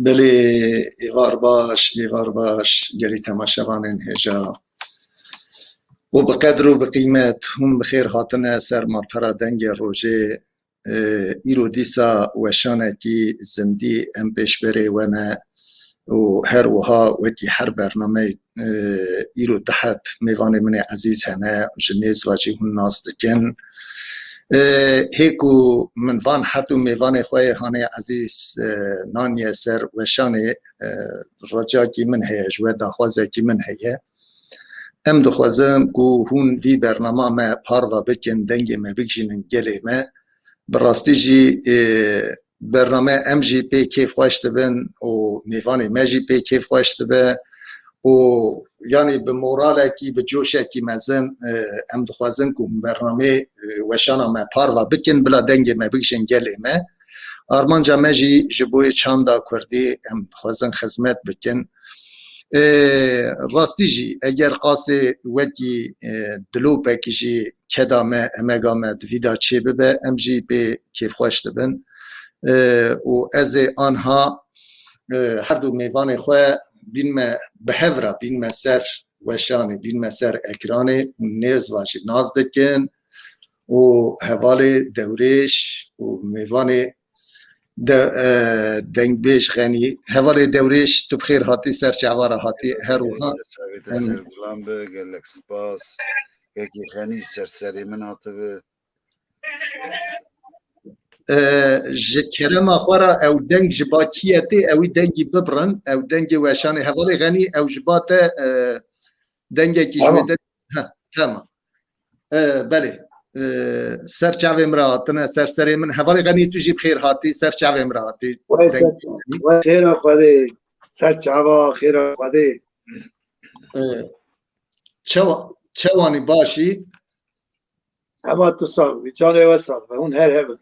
بله ایوار باش گلی تماشاوانین هجا و بقدر و بقیمت هم بخیر هاتنه سر مرپرا دنگ روژه ایرو دیسا وشانه کی زندی ام پیش بره ونه و هر وها وکی هر برنامه ایرو تحب میوان من عزیز هنه جنیز واجی هون ناز دکن هیکو من وان حتو میوان خواه هانه عزیز نانی سر وشانه رجا کی من هیه جوه داخوازه کی من هیه ام دخوازم کو هون وی برنامه ما پاروا بکن دنگ ما بکشینن گلی ما براستی جی برنامه ام جی پی کیف خوشت بن و میوان ما جی پی کیف خوشت بن و یعنی به موراله کی به جوشه کی مزن ام دخوازم کو برنامه وشانا ما پاروا بکن بلا دنگ ما بکشین گلی ما آرمان جا جی جبوی چاندا کردی ام خوازن خدمت بکن راستی جی اگر قاسه وکی دلو پکی جی کدامه امگامه دویدا چه ببه ام جی به کیف خوشت بن و از آنها هر دو میوان خواه بین ما بهورا بین ما سر وشانه بین ما سر اکرانه نیز واجه ناز دکن و حوال دورش و میوان دنگ بیش غنی حوال دورش تو بخیر هاتی سر چعوار هاتی هر وها سر گلام به گلک سپاس یکی غنی سری من هاته به جکرما خورا او دنگ جباکیتی اوی دنگی ببرن او دنگ وشان حوال غنی او جبات دنگ کی جویده تمام بله سر چاوی مراتنا سر من حوال غنی تو جیب خیر هاتی سر چاوی مراتی و خیر خواده سر چاوا خیر خواده چوانی باشی اما تو ساقوی چانه و ساقوی اون هر هبه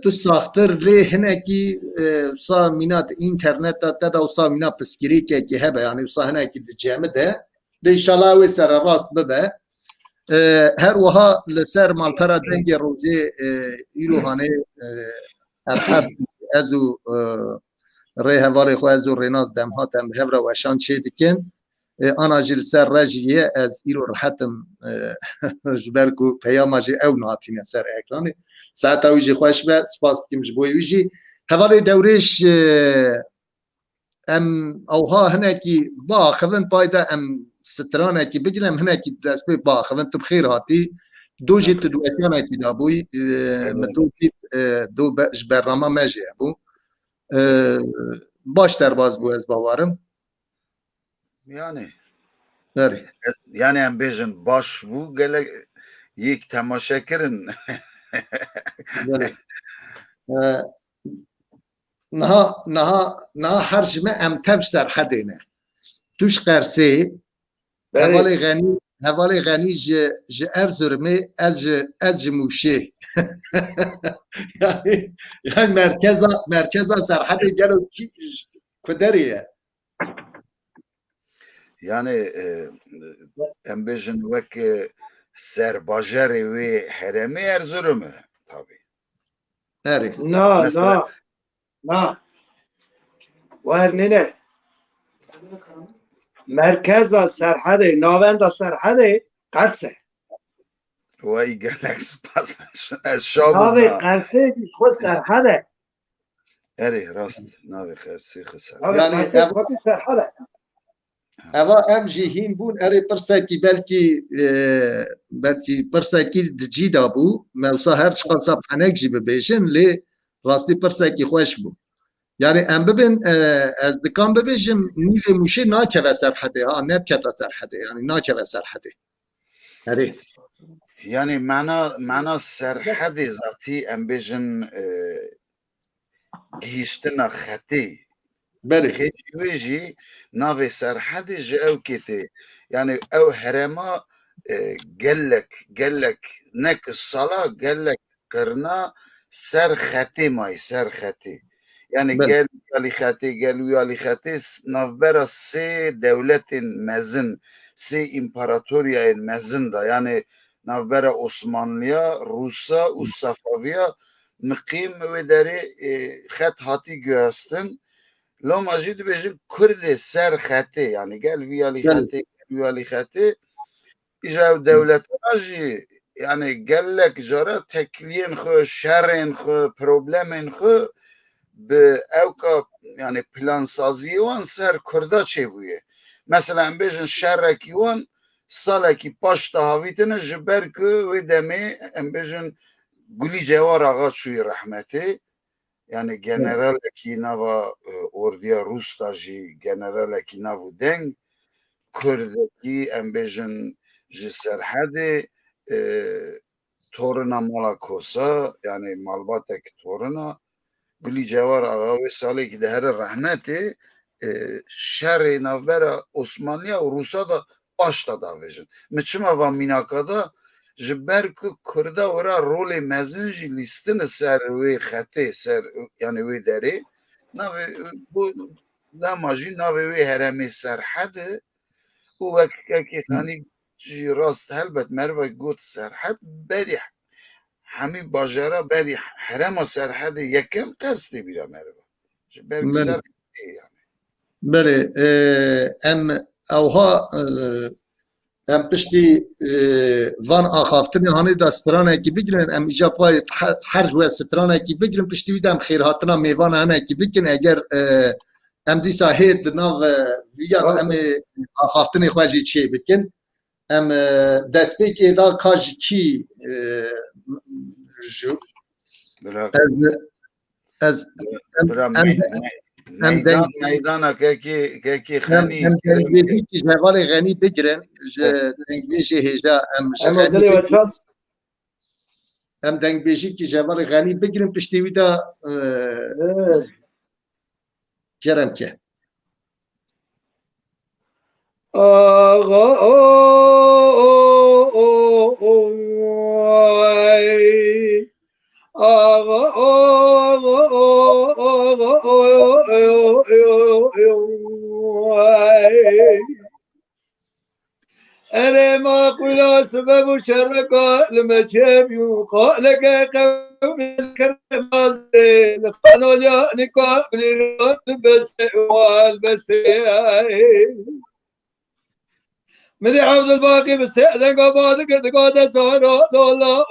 تو ساختر لی هنکی سا مینات اینترنت تا و سا مینات پسکری که هبه یعنی سا هنکی جمع ده لی شلاوی سر راست ببه هر وها لسر مالپرا دنگ روزه ایروهانه هر ازو ری هواری خو ازو ریناز دم هاتم هفرا و شان چه دکن آنا جل سر رجیه از ایرو راحتم جبرکو پیام جی او ناتینه سر اکرانه ساعت اویجی خوش به سپاس کمش بوی ویجی هواری دورش ام اوها هناکی با خفن پایدا ام سترانه کی بگیرم هناکی دست به با خفن تو بخیر هاتی دو جیت دو اتیانه کی دابوی مدو دو برنامه مجی ابو باش در باز بو از باورم yani ام بیجن باش بو گله یک تماشا کرن نه هر جمع ام تبش در حدینه توش قرسه حوالی غنی ج ارزرمه از موشه yani merkeza serhadi gelo kuderiye yani ام بیجن وک سرباجری و حرمی ارزورمه tabi نه ورنینه مرکز سرحده ناوند سرحده قرصه وای گلک سپاس از شابو ناوی قرصه خود سرحده اری راست ناوی قرصه خود سرحده اوا ام جهین بون اری پرسکی بلکی پرسکی دجی دابو موسا هر چقدر سب خنک جی ببیشن لی راستی پرسکی خوش بو yani em bibin ez dikam bibêjim nîvê mûşê nakeve serhedê ha nebkete serhedê yani nakeve serhedê herê yani mana serhedê zatî em bêjin gihîştina xetê xêjî wê jî navê serhedê ji ew ketê yani ew herema gelek nek sala gelek qirna ser xetê mayî ser xetê. Yani gel wiyalî xetê navbera sê dewletên mezin, sê împaratoriyayên mezin da yani navbera Osmanlıya, Rusa û Safaviya miqîm wê derê xet hatî guhestin. Loma jî dibêjin Kurdê ser xetê yani gel wiyalî xetê îja ew dewletana jî yani gelek jara tekliyên xwe, şerên xwe, problemên xwe bi ewka yani plansaziyê wan ser Kurda çêbûye. Mesela em bêjin şerekî wan salekî paş da havîtine ji ber ku wê demê em bêjin Gulî Cewar Axa çûye rehmetê yani generalekî nava orduya Rûs da jî generalekî nav û deng Kurdekî em bêjin ji serhedê torina mala Kosa yani malbatek torina Gulî Cewar Axa wê salekî dihere rehmetê şerê navbera Osmanlıya û Rûsa da baş da davêjin. Min çima va mînaka da ji ber ku Kurda wera rolê mezin jî lîstine ser wê xetê ser yani wê derê navê bu lama jî navê wê heremê serhedê û wekekê xanî jî rast helbet merve got serhed berî hemî bajara berî herema serhedê yekem qestê bîra merve ji ber ku ser yani. Belê em ewha em piştî van axaftinê hanê da stranekî bigirin em îca payê her ji we stranekî bigirin piştî wî de em xêrhatina mêvan henekî bikin eger em dîsa hê di nav viyan em ê axaftinê xwe jî çê bikin em destpêkê da ka ji kî ez meydana kekê xenî em dengêjî jevalê xenî bigirin ji dengbêjê hêja em dengbêjîkî jevalê xenî bigirin piştî wî de kerem ke. أنا ما قل سبب شرك لما جاب يقال لك قوم الكرم لقانو يعني قبل بس والبس مدي عبد الباقي بس هذا قباد قد قاد سهرة لا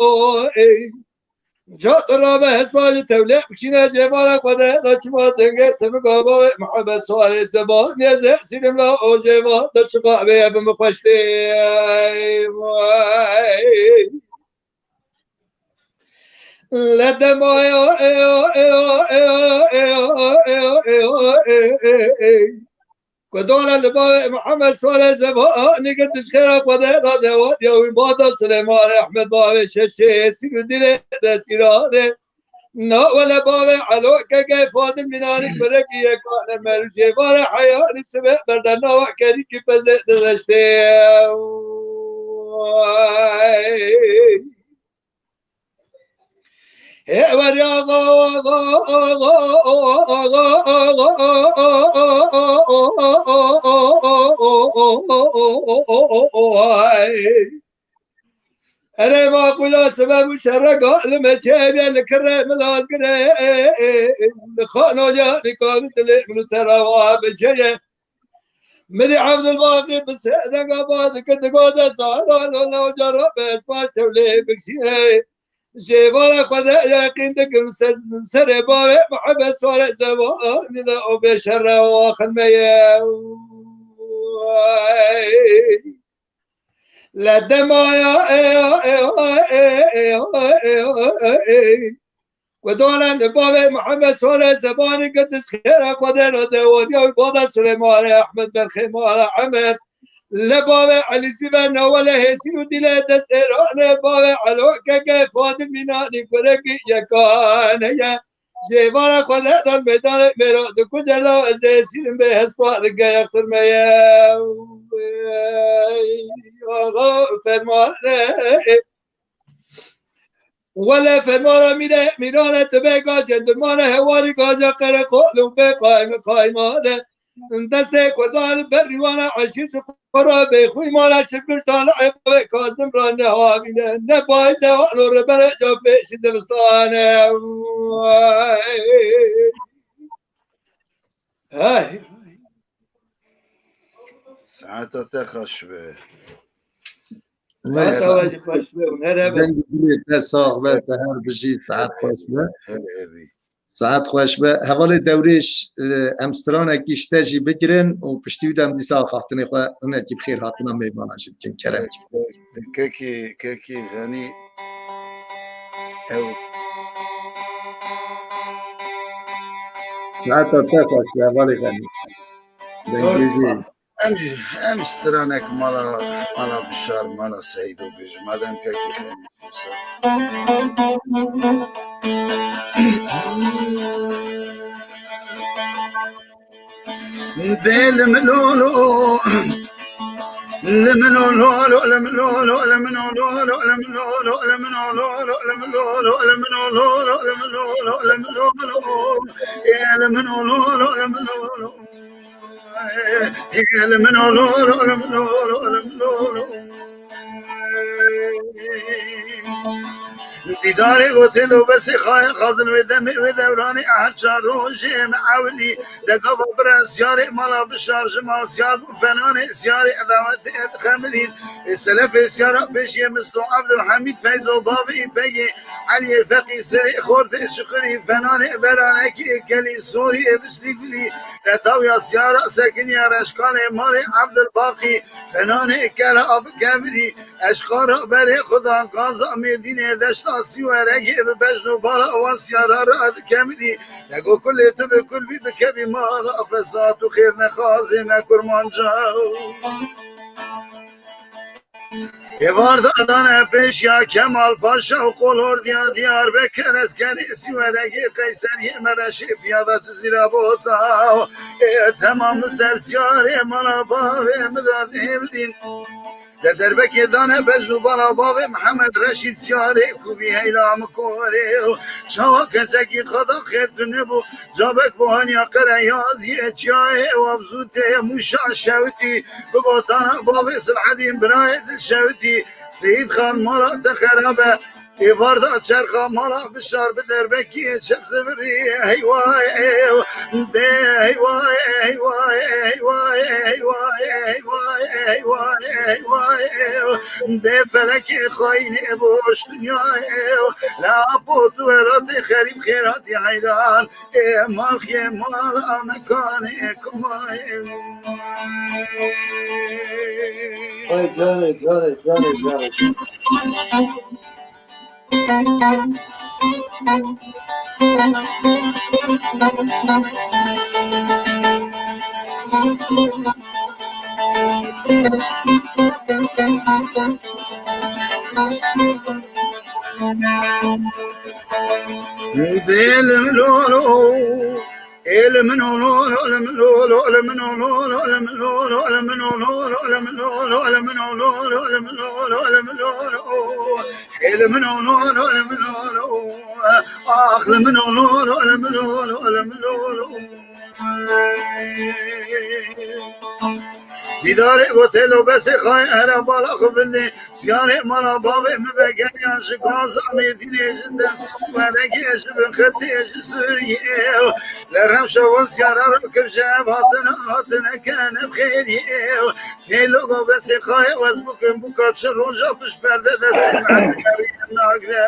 جات الرابع هسبال التولع بكشينا جمالك وده لا شما تنقل تمقابا محبة سوالي سبان يزع سينم لا أو جمال لا شقاء بيا بمخشتي لدى مايا ودولا لبابا محمد سوالي سبان نقدش خيرك وده لا دوات يوم بادا سليمان أحمد بابا ششي سيرو ديلي دسيراني نا ولا بابا علوك كيف فاضل منانك بركي يكون ملجي بارا حياني سبق بردنا وكاني كيف زيت دشتي أنا ما أقول سبب شرق لما جاب الكرم الأذكر خانو جاني كانت من ترى بجيه من عبد الباقي بس أنا قبض كنت قاعد سهران ولا جرب إسماش تولي بكشي جيبالا خدا يقين دكم سر بابي محبة صار زمان لا أبشر وآخر ميا لدمايا ودولا لبابي محمد صار زمان قدس خيرك ودينا دوانيا وبابا سليمان أحمد بن خيمار عمر لبابا علي سيبان ولا هسيو دي دستيران بابا علوك كيف فاضل مناني فرقي يكان يا جیوان خدا در میدان میرا دو کجلا از سیرم به حساب دگه اخترمه آقا فرمانه ولا فرمان میره میرانه تبگا جندمان هواری گازا قره قولم به قائم قائمانه دست کردان بریوان عشیر خورا به خوی مالا چکر طالع کازم را نهابینه نبای زوان رو بره جا پیش دبستانه ساعتها خشبه ساعت آواجی خوش به اونه دنگ دلیت ساق و هر بجی ساعت خوش به هلی ساعت خوش به حوال دوریش امستران گیشتجی بگیرن و پشتی بودم دیسا خافتنی خواه اونه کی بخیر هاتنا میبانا جب کن کرم كيكي غني او ساعت تا خوش به حوالی غنی دنگیزی ام استرانك مالا بشار مالا سعيد وبيج مادام كيكي غني بيل ملولو دیداری گوتل و بسی خواهی خازن و دمی و دورانی احرچان روشی معاولی دقا با برسیاری مالا بشارج ما سیار فنان سیاری ادامت خملین سلف سیارا بشی مستو عبدالحمید فیض و بابی بگی علی فقی سری خورد شخری فنان برانکی کلی سوری بستی گلی تاویا سیارا سکنی رشکان مال عبدالباقی فنان کل آب کبری اشخار بر خدا قازا مردین دشتا سیوره به بجن بالا آوان سیارا را کمری نگو کل تو به کل بی بکبی مالا فساد و خیر نخوازی مکرمان جاو ایوار دادن پیش یا کمال پاشا و قلور دیار بکر از کنیسی و رگی قیسری مرشی پیاده تو زیرا بوتا تمام سرسیاری مالا باوی مداد همرین در بکی دانه بجو بالا باب محمد رشید سیاره کوبی هیلام کوری چاوا کسکی خدا خیر تو نبو جابک بوهانیا قریازی چیای و ابزوده موشا شوتی بباطانا باب سلحدین برای دل شوتی سید خان مالا تخرابه ایوار دا چرخا مالا بشار به دربکی چپ زبری هیوای به هیوای هیوای هیوای هیوای هیوای هیوای هیوای به فلک خاین بوش دنیای لا بوت ورد خریم خیراتی حیران مال خی مال مکان کمای جانه دیدار گوتل و بس خواهی هر بالا خوبنده سیاره مالا بابه مبگریان شکاز امیردین ایجنده سوانگی اشبن خطی اج سوریه لرم شوان سیاره رو کشب هاتنا کنه بخیریه تیلو گو بس خواهی وز بکن بکات شروجا پش برده دستی محبگری ناگره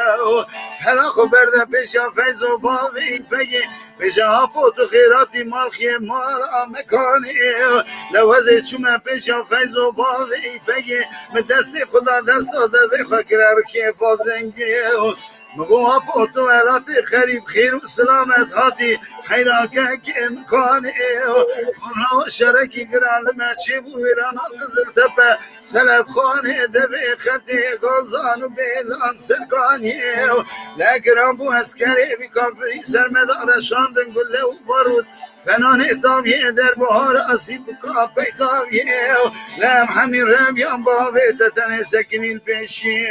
هلا خو برده پیش یا فیض و بابه بگی پیش ها تو خیراتی مال خیه مال آمکانی لوازه چومه پیش یا فیض و باوی بگی من دست خدا دست داده به فکر که فازنگی مگو آپوت و علاتی خریب خیر و سلامت هاتی حیراکه که امکانه آنها و شرکی گران لمچه بو ویرانا قزل تپه سلف خانه دوی خطی گازان و بیلان سرکانی لگران بو اسکری بی کافری سرمدار شاندن گله و بارود فنان تاویه در بهار اسیب کافی تاویه لم همین رمیان باوی تتن سکنین پیشی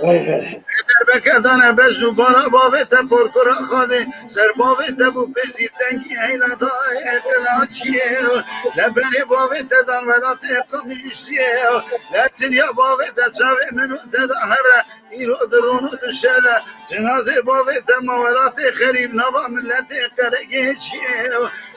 در بکردن بجو بارا باوی تا پرکرا خواده سر باوی تا بو پزیر تنگی حیلا دای اقلاچیه لبری باوی تا دان ولات اقامیشیه لطنیا باوی تا چاوی منو تا دان هر ایرو درونو دشلا جنازه باوی تا مولات خریب نوا ملت قرگه چیه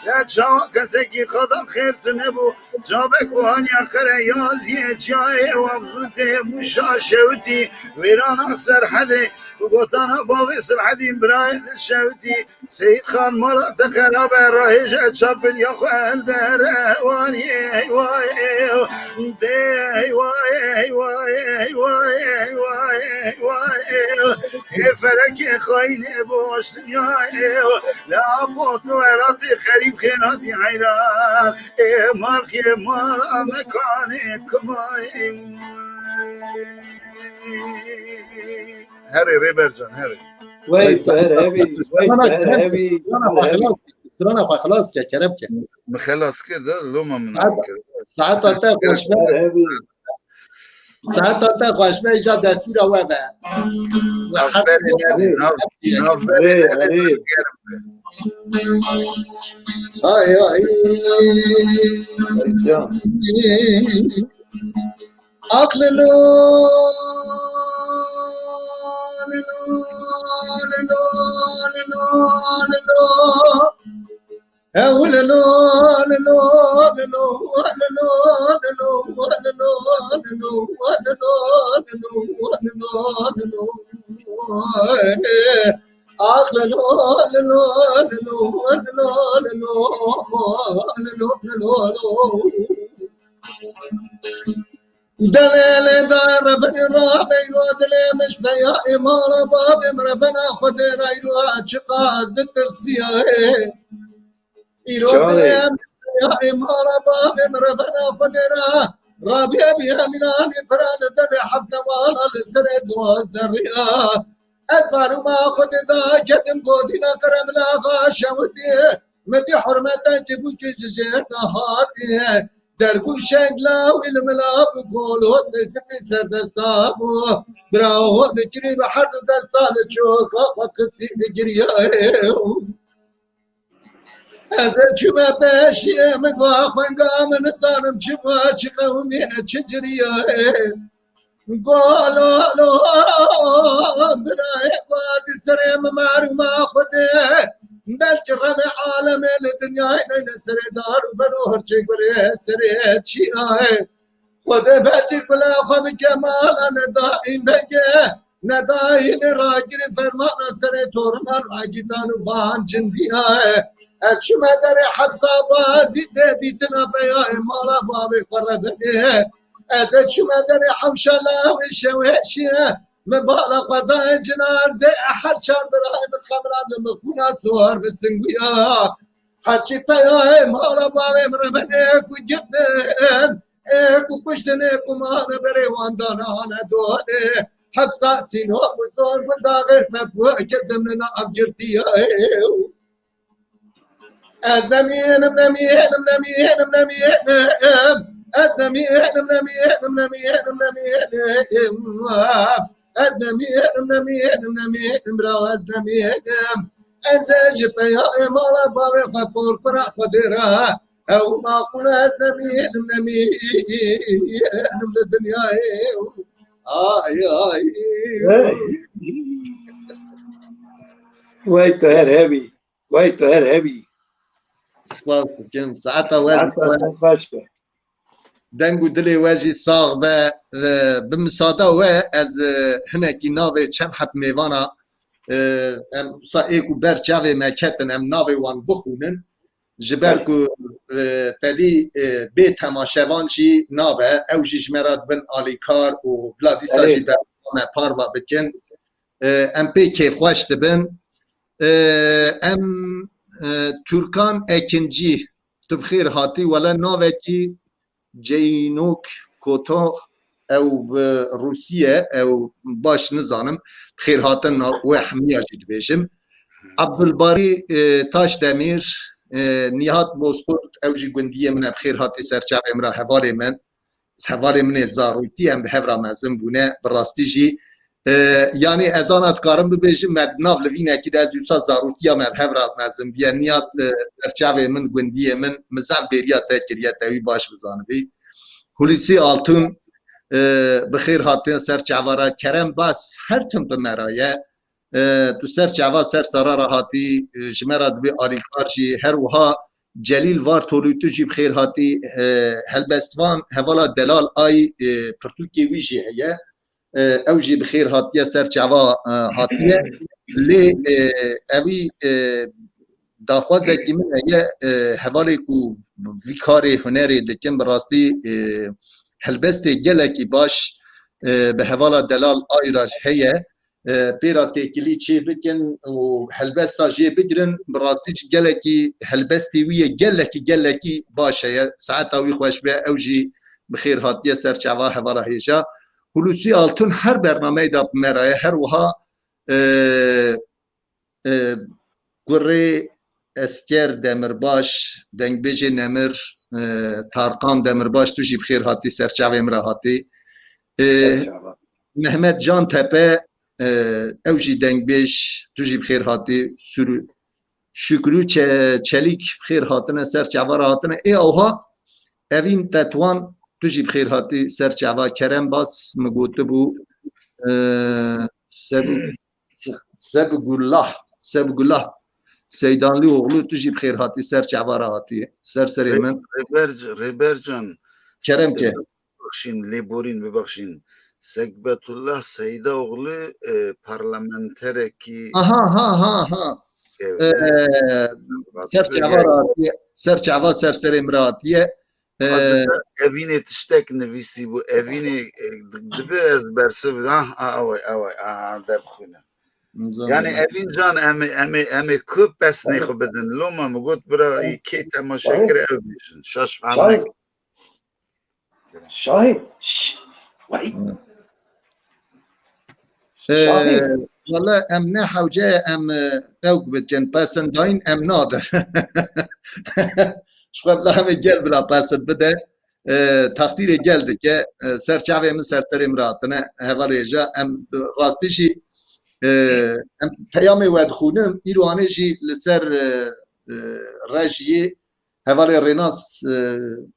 لچاو کسی که خدا خیر تو نبو جابک بوهانی اخره یازیه جای وابزوده موشا شوتی ویرانا سرحده وقتانا باوی سرحدین برای شوتی سید خان مرا تخراب راهش چپل یا خوال در وانی وای دی وای وای وای وای وای فلک خاینه باش دنیای لا بوت ورات خریب خیراتی حیران مارخی مارا مکانه کمای هری ریبر جان هری وای سهر هبی وای سهر هبی سرانا خلاص که کرب که مخلص کرده لوما من ساعت تا خوشبه ساعت تا خوشبه ایجا دستور اوه به آی آی عقل لو دلیل دار بنی را بیلو دلی مش بیا ایمان باب ربنا خود رایلو چقدر ترسیه ایرو دلی مش بیا ایمان باب ربنا خود رابیا بیا منان فران دبی حفظ والا لسر دواز دریا ازبارو ما خود دا کدم قودینا کرم لاغا شمودی مدی حرمتا جبو کشجر دهاتی در گوشنگ لاو الملا بقولو سلسفی سردستابو براو دکری بحر دستال چوکا وقتی دگریه از چوبه بشیه مگو خوانگام نتانم چوبه چی قومی چجریه قولو برای قادی سرم معروم خوده بلکه رم عالم دنیای نین سر دار و بروهر چه گره سر چی آه خود بچه کلا خواب کمال ندائیم بگه ندائیم راگیر فرمان سر تورمان و اگیدان و بان جندی آه از شما در حبس بازی دیدنا بیای مالا بابی قربنه از شما در حوشلا و شوشیه مبالا قضای جنازه هر چار برای من خمران مخونا سوار بسنگویا هرچی پیای مالا باوی مرمنه کو گردن کو کشتنه کو مانه بری واندانانه دوله حبسا سینو بزرگ بنداغر مبوه که زمننا ابجرتیه از زمینم نمینم نمینم نمینم از زمینم نمینم نمینم نمینم از نمینم را از نمینم از جپای مالا باوی خپور کرا خدرا او ما قول از نمینم لدنیای آی آی وای تهر هبی وای تهر هبی سپاس جم ساعتا وقت دنگو دلی واجی ساغ به بمساده و از هنکی ناوی چند حب میوانا ام سا ایکو برچاوی مکتن ام ناوی وان بخونن جبر کو تدی به تماشاوان جی نابه او جی جمرات بن آلیکار و بلادیسا جی برنامه پار و بکن ام پی کیف خوش دبن ام ترکان اکنجی تبخیر هاتی ولا ناوه کی جینوک کوتا او روسیه او باش نزانم بخیر هاتن و حمیه جید بیشم عبدالباری تاش دمیر نهاد بوسپورت او جی گندیه من بخیر هاتی سرچاق امرا حوالی من زارویتی هم به هفرا مزم بونه براستی جی یعنی ازانت کارم ببیشم مدناف لوینه که از یوسا زارویتی هم به هفرا مزم بیه نیاد سرچاق من گندیه من مزم بیریا تکریه تاوی باش بزانه بی هولیسی آلتون بخیر هاتین سرچاوارا کرم باس هر تم به مرایه تو سرچاوا سر سرارا هاتی جمرات بی آلیکار جی هر وها جلیل وار تولیتو جی بخیر هاتی هلبستوان هوالا دلال آی پرتوکی ویجی هیه او جی بخیر هاتیه سرچاوا هاتیه لی اوی داخوازه که من هیه هوالی کو ویکاری هنری دکن براستی هلبست گلکی باش به هوالا دلال آی راج هیه پیرا تکیلی چی بکن و هلبستا جی بگرن براستی گلکی هلبستی ویه گلکی باشه ساعت اوی خوش به او جی بخیر هاتیه سرچاوا هوالا هیجا هلوسی آلتون هر برنامه دا مرایه هر وها گره اسکر دمرباش دنگبیج نمر تارقان دمرباش تو جی بخیر هاتی سرچاوا امرا هاتی محمد جان تپه او جی دنگبیش تو جی بخیر هاتی شکرو چلیک بخیر هاتنه سرچاوا هاتنه ای اوها اوین تطوان تو جی بخیر هاتی سرچاوا کرم باس مگوته بو سبگولله سیدانلی oğlu تو جی بخیر هاتی سرچاوا هاتی سرسری من ریبرجان کرم که ببخشین لیبورین ببخشین Sekbetullah Seydaoğlu parlamentere ki سرچاوا سرسری مراتیه evini tiştek nevisi bu evini dibi ezbersi debxune yani evin can emi küp besne xubedin loma mugot bira iki temaşakir ev bişin şaş fahmek Şahin vay والله ام نه حوجه ام اوق بتجن باسن داين ام نادر شو قبل هم gel بلا باسن بده تقدیر geldi ki serçave min serseri imratına hevareja em rastî jî em peyamê wedxûnim îroanê jî li ser rejiyê hevalê rênaz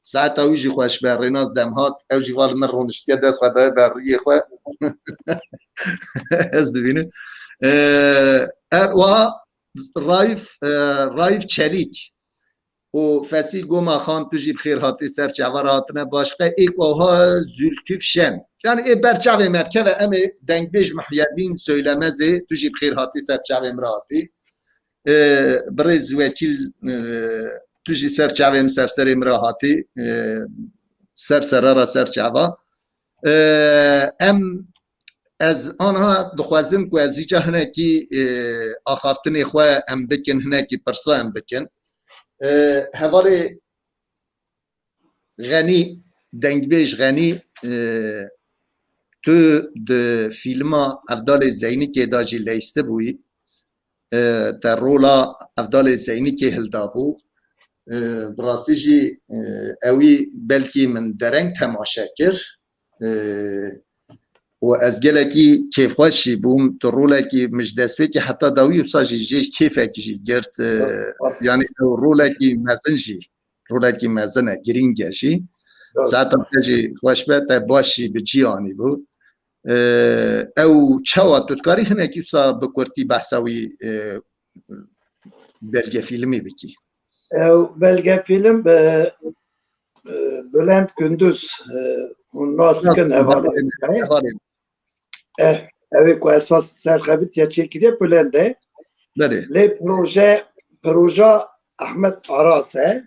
saeta wî jî xweş be rênaz demhat ew jî val min rûniştiye dest xwe berriyê xwe ez dibînim wa Raif Çelik o Fesîl Goma Xan tu jî bixêr hatî serçava hatine başqa êk oha Zülküf Şen yani berçavê merkeve em ê dengbêj Muhyiddin Söylemezê tu jî bixêr hatî serçavê min hatî birêz wekîl tu jî serçavê min serserê min hatî ser serara serçava em ez anha dixwazim ku ez îca hinekî axaftinê xwe em bikin hinekî pirsa em bikin hevalê Genî dengbêj Genî tu di fîlma Evdalê Zeynîkê da jî leyste bûyî te rola Evdalê Zeynîkê hildabû bi rastî jî ewî belkî min dereng temaşe kir و از گلکی کیفخوشی بوم تو رولکی مش دستپێکی حتا داوی و ساجی جیش کیفکی جی گرت یعنی رولکی مزنه گرینگه جی زاتا جی خوش به تا باشی بجیانی بو او چاوا تودکاری هنکی سا بکورتی بحثاوی belge filmi biki belge film Bülent Gündüz nasılken hevalı evet ku esas serxebit ya çekide Bülent'e le proje Ahmet Aras he.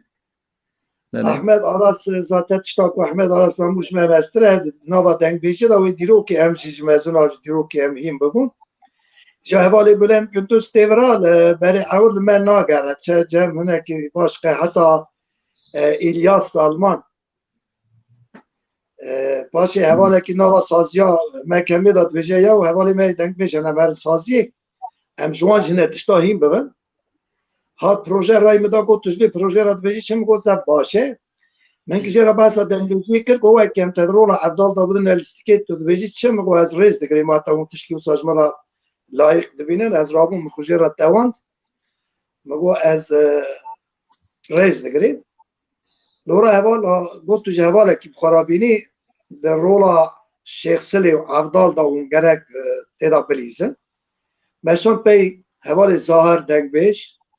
بله Ahmet Aras zaten tiştak Ahmet Aras namuş memestre nava dengbêjî da wê dîrokê em jî ji mezin a dîrokê em hîn bibûn. Ji hevalê Bülent Gündüz Tevral berê ew li me nagere çe cem hinekî başka heta İlyas Salman paşê hevalekî nava saziya me kemê da dibêje ya û hevalê me dengbêje nemer saziyê em ji wan jî ne tişta hîn bibin. Hat proje rayê me da got tu ji vê projeyê re dibêjî çim got zev baş e. Min kijera bahsa dengbêjiyê kir ku wek em te rola evdal da bidin lîstikê tu dibêjî çim got ez rêz digirim heta hûn tişkî wisa ji me re layık dibînin ez rabûm min xujêra tewand me got ez rêz digirim. Dora hevala got tu ji hevalekî bixwarabînî di rola Şêx Silê û evdal da hûn gerek têda bilîzin. Meşan pey hevalê Zahir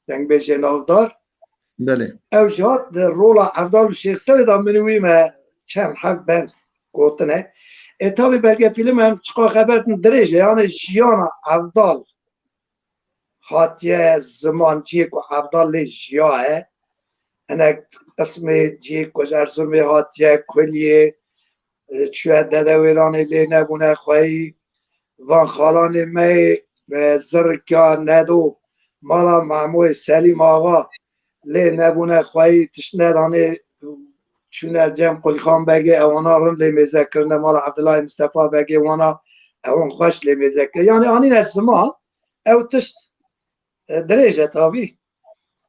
dengbêjê navdar بله ew jî hat di rola evdal û Şêx Silê da min wî me çem hev bend gotine. Tabii belge film hem çıka xeber din dirêje yani jiyana evdal hatiye ziman ciyê ku evdal lê jiya ye hinek qismê ciyê ku ji Erzurumê hatiye kuliyê çûye dedewêranê lê nebûne xweyî van xalanê me zirka nedo mala Mahmûdê Selîm axa lê nebûne xweyî tiştnedanê çûne cem Qulîxan Begê ewana rin lê mêzekirine mala Ebdullah Mustefa Begê wana ewan xweş lê mêzekir yani anîne ziman ew tişt dirêje tabî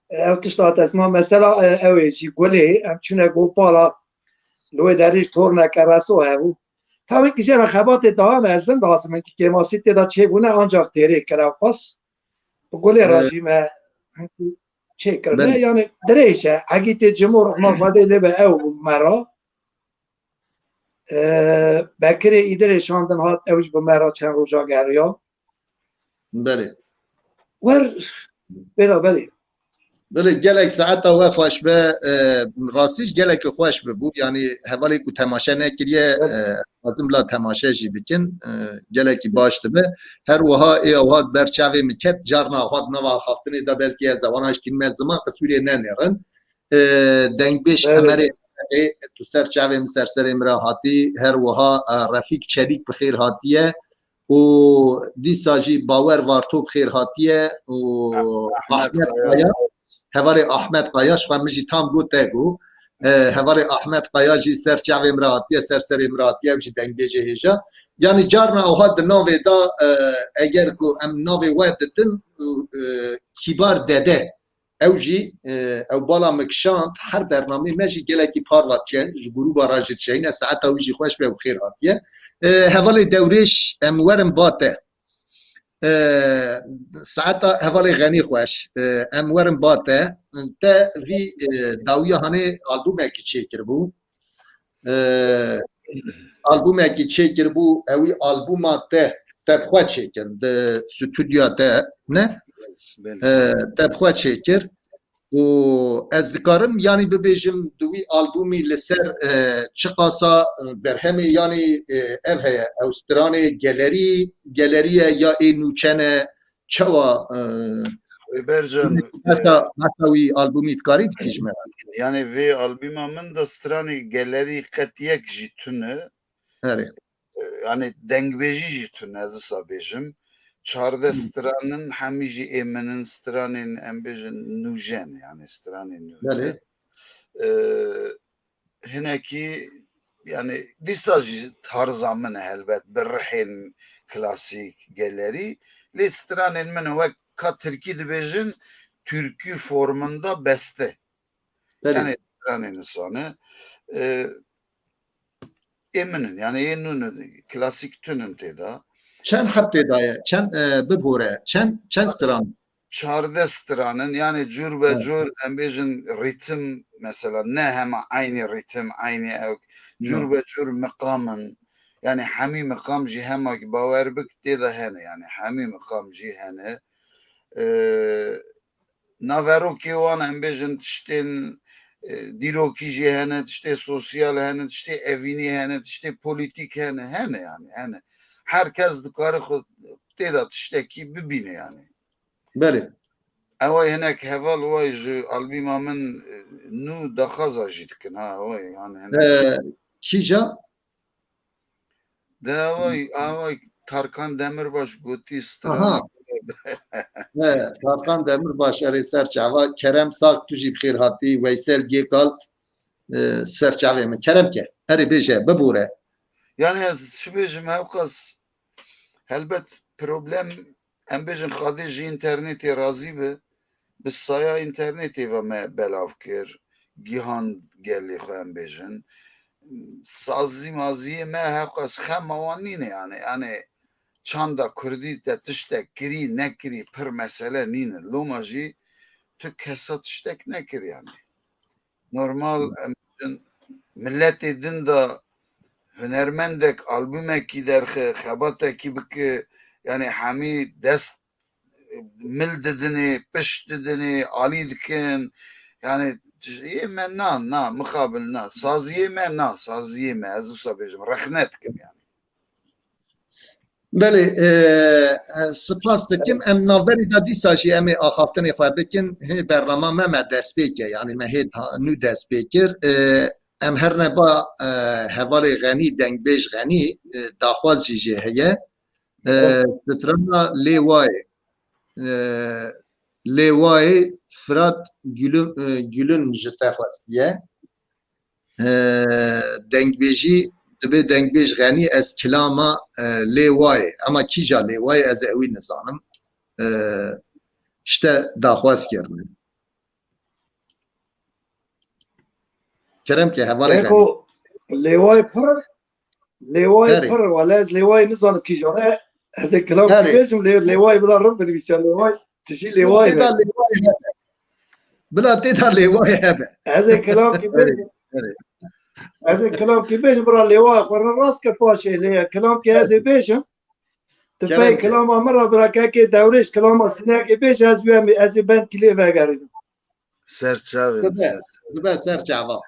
ew tişt hate ziman mesela ew ê jî gulê em çûne Gopala li wê derî ji torneke reso hebû tabii ki jêra xebatê daha mezin lazim in kêmasî têda çêbûne ancak têrê kir ew qas bi gulê re jî me çêkirine yani dirêje egî tê Cumhur Xwedê lê be ew me ra Bekirê îdirê şandin hat ew ji bi me ra çend roja geriya بله wer bêda belê بله gelek saata ve xoş be rastîş gelek xoş be bu yani hevalê ku temaşe nekiriye azim la temaşe jî bikin gelekî baş dibe her wiha ê ew hat berçavê min ket carna hat nava xaftinê da belkî ez evana ji tînme ziman qisûrê nenêrin dengbêj emerê tu ser çavê min serserê min re hatî her wiha Refîk Çelîk bi xêr hatiye û dîsa jî bawer vartû bi xêr hatiye û Ahmet Kaya hevalê Ahmet Kaya xwe min jî tam got te got hevalê Ahmet Kaya jî ser çavê min re hatiye serserê min re hatiye ew jî dengbêjê hêja yani carna ew hat di navê da eger ku em navê we ditin Kîbar Dede ew jî ew bala me kişand her bernamê me jî gelekî parva çen ji grûpa ra jî dişeyne saeta wî jî xweş be û xêr hatiye hevalê dewrêj em werin bate saeta hevalê Xenî xweş em werin bate te vî dawiya hanê albûmekî çêkiribû albûmekî çêkiribû ew wî albûma te tevxwe çêkir di stûdyoya te ne tevxwe çêkir û ez dikarim yanî bibêjim di wî albûmî li ser çi qasa berhemê yanî ev heye ew stranê geleriye ya ê nûçene çawa Bercan heta wî albûmî dikarî dikî ji me yani vê albûma min da stranê gelerî qetiyek jî tune herê yani dengbêjî jî tune ez êsa bêjim çarde stranin hemî jî ê minin stranên em bêjin nûjen yani stranên nûjen hinekî yani dîsa jî tarza min e helbet bi rihên klasîk gelerî lê stranên min wek ka Tirkî dibêjin türkü formunda beste yani stranên insane eminin yani ênûn klasîk tunun têda çend heftê daye çend bibore çend stran çarde stranın yani cür ve cür em bêjin ritim mesela ne hema aynı ritim aynı ew cür ve cür meqamın yani hemî meqam jî hema bawer bik têda hene yani hemî meqam jî hene naverokê wan em bêjin tiştên dîrokî jî hene tiştê sosyal hene tiştê evînî hene tiştê polîtîk hene hene yani hene herkes dikare xwe têda tiştekî bibîne yani belê اوای هناك هفال واي جو قلبي ما من نو دخزا جيت كنا اوای يعني هناك کیجا ده اوای تارکان دمرباش گوتی آها استرالیا تارکان دمر باشاری سرچاوا کرم ساک توجی بخیر هاتی ویسل گیکال سرچاوه من کرم که هری بیشه ببوره يعني شو بيجم هوقص هلبت بروبلم ام بيجن خادي جي انترنتي رازي به بالصايا انترنتي وما بلاف كير جيهان قال خو ام بيجن سازي مازي ما هوقص خموانين يعني çanda Kurdî de tiştek kirî nekirî pir mesele nîne loma jî tu kesat tiştek nekir yani. Normal milletê din da hunermendek albümekî derxe xebatekî bike yani hemî dest mil didinê piş didinê alî dikin yani yê me na mixabil na saziyê me na saziyê me ez wisa bêjim rexne dikim yani. بله سپاس دکم ام ناوری دا دیسا جی امی آخافتنی خواه بکن هی برنامه ممه دست بیکه یعنی مهی نو دست بیکر ام هر نبا حوال غنی دنگ بیش غنی داخواز جی جی هیه سترنا لیوای فراد گلون جتا خواستیه دنگ بیجی دبی دنگ بیش غنی از کلاما لیوای اما کیجا لیوای از اوی نزانم işte داخواست کردن کرم که حواله غنی देखो लेवाई पर वाला लेवाई نظام كيجا هذا الكلام كيفاش लेवाई بلا رب بيسال लेवाई تجي लेवाई بلا تيدا لیوای هبه هذا الكلام كيفاش هذا الكلام كيفاش برا اللواء قرر راسك فاشي ليه كلام كي هذا بيش تفاي كلام مرة برا كاكي دوريش كلام السنة كيفاش هذا بنت كلي فاقرين سرچاوين سرچاوا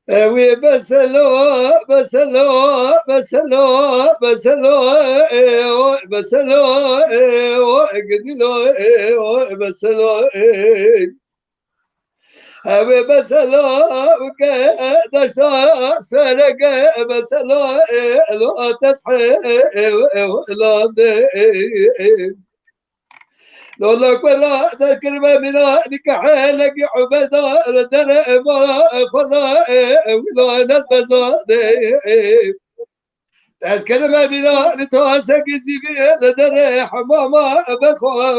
وي بسلو بسلو بسلو بسلو بسلو قدلو بسلو أبي بسلو كدشتا سرق بسلو لا تصحي لا لولا كلا ذكر ما منا نكحلك عبدا لدرى ما خلا ولا نتزاد تذكر ما منا نتواسك زيبي لدرى حماما بخوا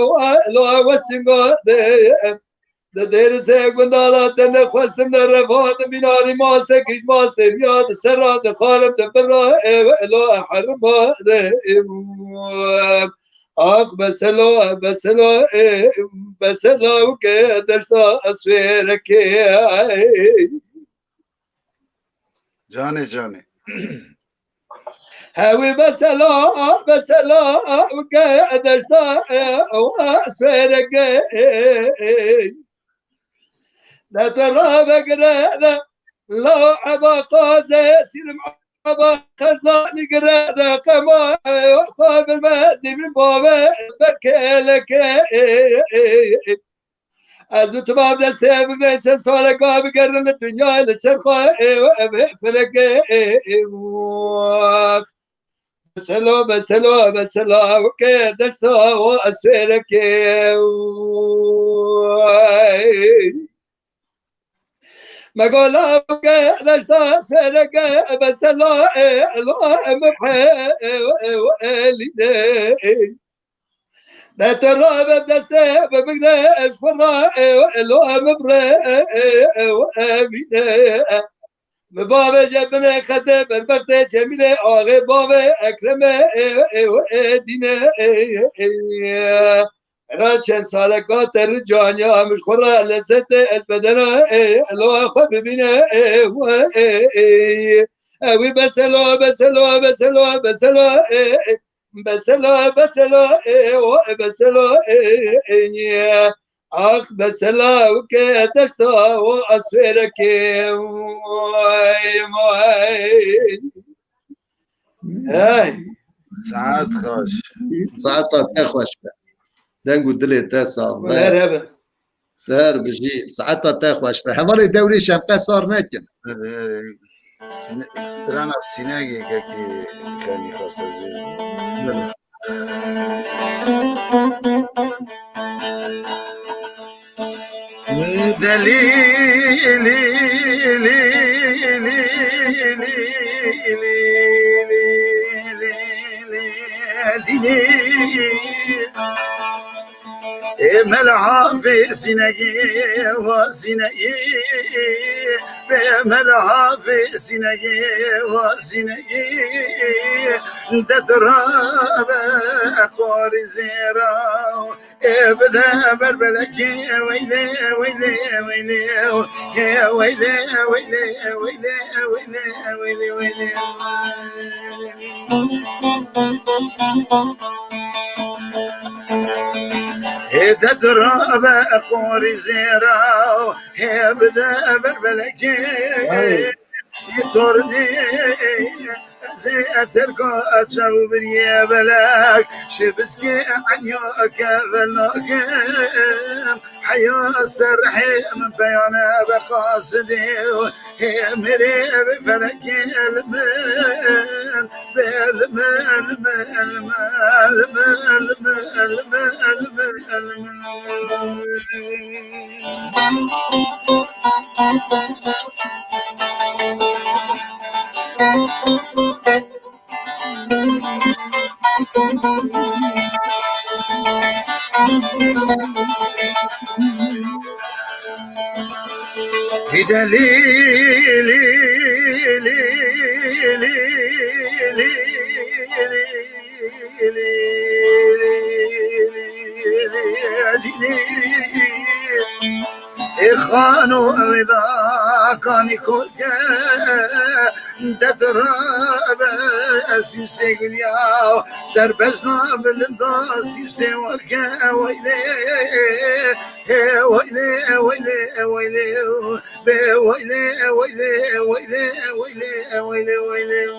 لا وسنقاد دير سيكون دالات نخوستم نرفات بناري ماسك ماسك ياد سرات خالب تفرا لا حرما آخ بسلو بسلو بسلو كدشتا أسويرك جاني هاوي بسلو بسلو كدشتا أسويرك لا ترى بقرادة لا عباقات سلم عبا خزاني قرادة كما خاب المهدي من بابا بكيلك أزو تمام دستي بقنشن سولكا بقرن الدنيا لشرخة فرق بسلو بسلو بسلو وكدشتا وأسيرك ما قولا نشتا سرق بس لا مبحي لا ترى بدسته ببقناش فرا لو مبري بابا جبنا خدم البغدة جميلة آغي بابا أكرمه دينه أنا چند سال قاتل جانيا مش خورا لذت البدنا لو أخو ببينه وي بسلو بسلو بسلو بسلو بسلو بسلو بسلو أخ بسلو كتشتا وأسفرك ساعات خوش ساعات خوش دنگو دلت تا صاف مرحبا سر بجي ساعتها تاخوش به حوالي دوري شمقه صار نكن استرانا سینگی که خیلی خاصه زیر ملها في سنگی و سنگی ملها في سنگی و سنگی دتراب اقوار زیرا ابدا بربلکی ویلی ویلی ویلی ویلی ویلی ویلی ویلی ویلی ویلی هدت راب قوري زيرا هبدا بربلكي يطرني زي أتركو أتشاو بريا بلاك شبسكي عنيوك بلاكم حيا سرحي من بيانا بقاصدي هي مري بفلكي المال بالمال المال المال المال إخوانو إذا كان يكون دتراب سيوسي قلياو سربزنا بالنداس سيوسي ورقا ويلي ويلي ويلي ويلي ويلي ويلي ويلي ويلي ويلي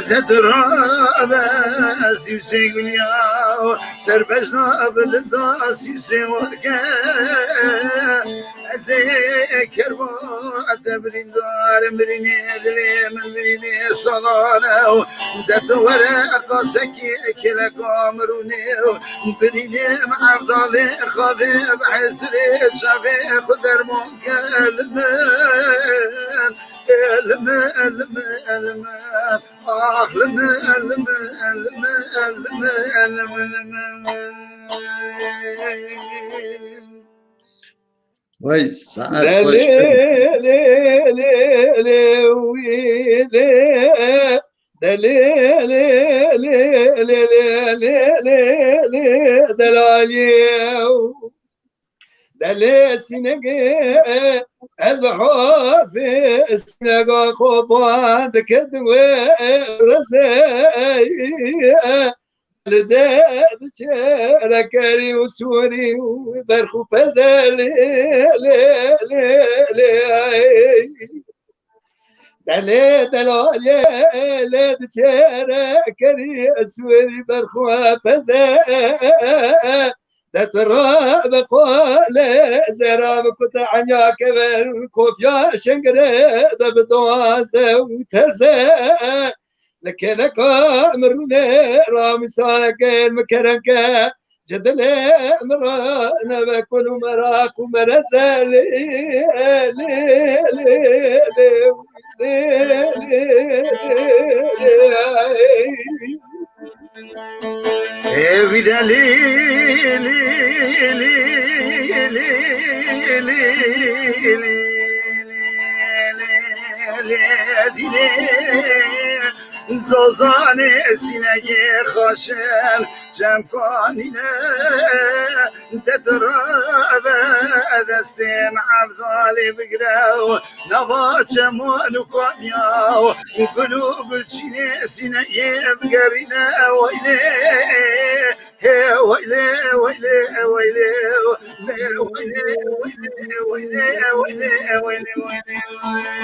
تدراب سيوسي قلياو سربزنا بالنداس سيوسي ورقا أذكر بعد برين دار بريني دلي من بريني صلانة دت ورقة سكي كلا كامروني بريني مع فضالي خاذي بحسري شافي قدر ممكن المال المال آخ المال وای ساعت خوش دل سینگی الحافظ سنگا خوبان دکدوه رزایی لداد شركري وسوري وبرخو فزالي دلي دلالي شركري وسوري برخو فزالي دتراب قول زراب كنت عنيا كبر كوفيا شنقري دبدواز وترزا لكنك مروني رامي سانك المكرمك جدل مرانا بكون مراك ومرزالي زوزانه سینگی خوشم جمع کنینه دتراب دستم عبدالی بگرو نوا جمالو کنیاو گلو گلچینه سینگی بگرینه ویله ویله ویله ویله ویله ویله ویله ویله ویله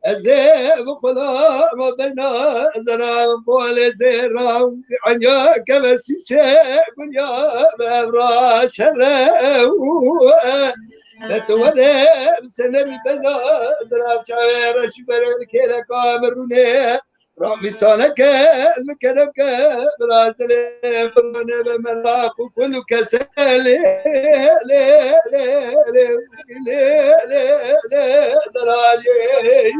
الزيب خلا ما بينا زرام بول زرام عنيا كبسي سيكون يا مبرا شرو تتودى بسنة بنا زرام شعر شبر الكيلا كامروني رامي سانك المكرمك برازل فرنا بملاك كل كسل لا لا لا لا دراجي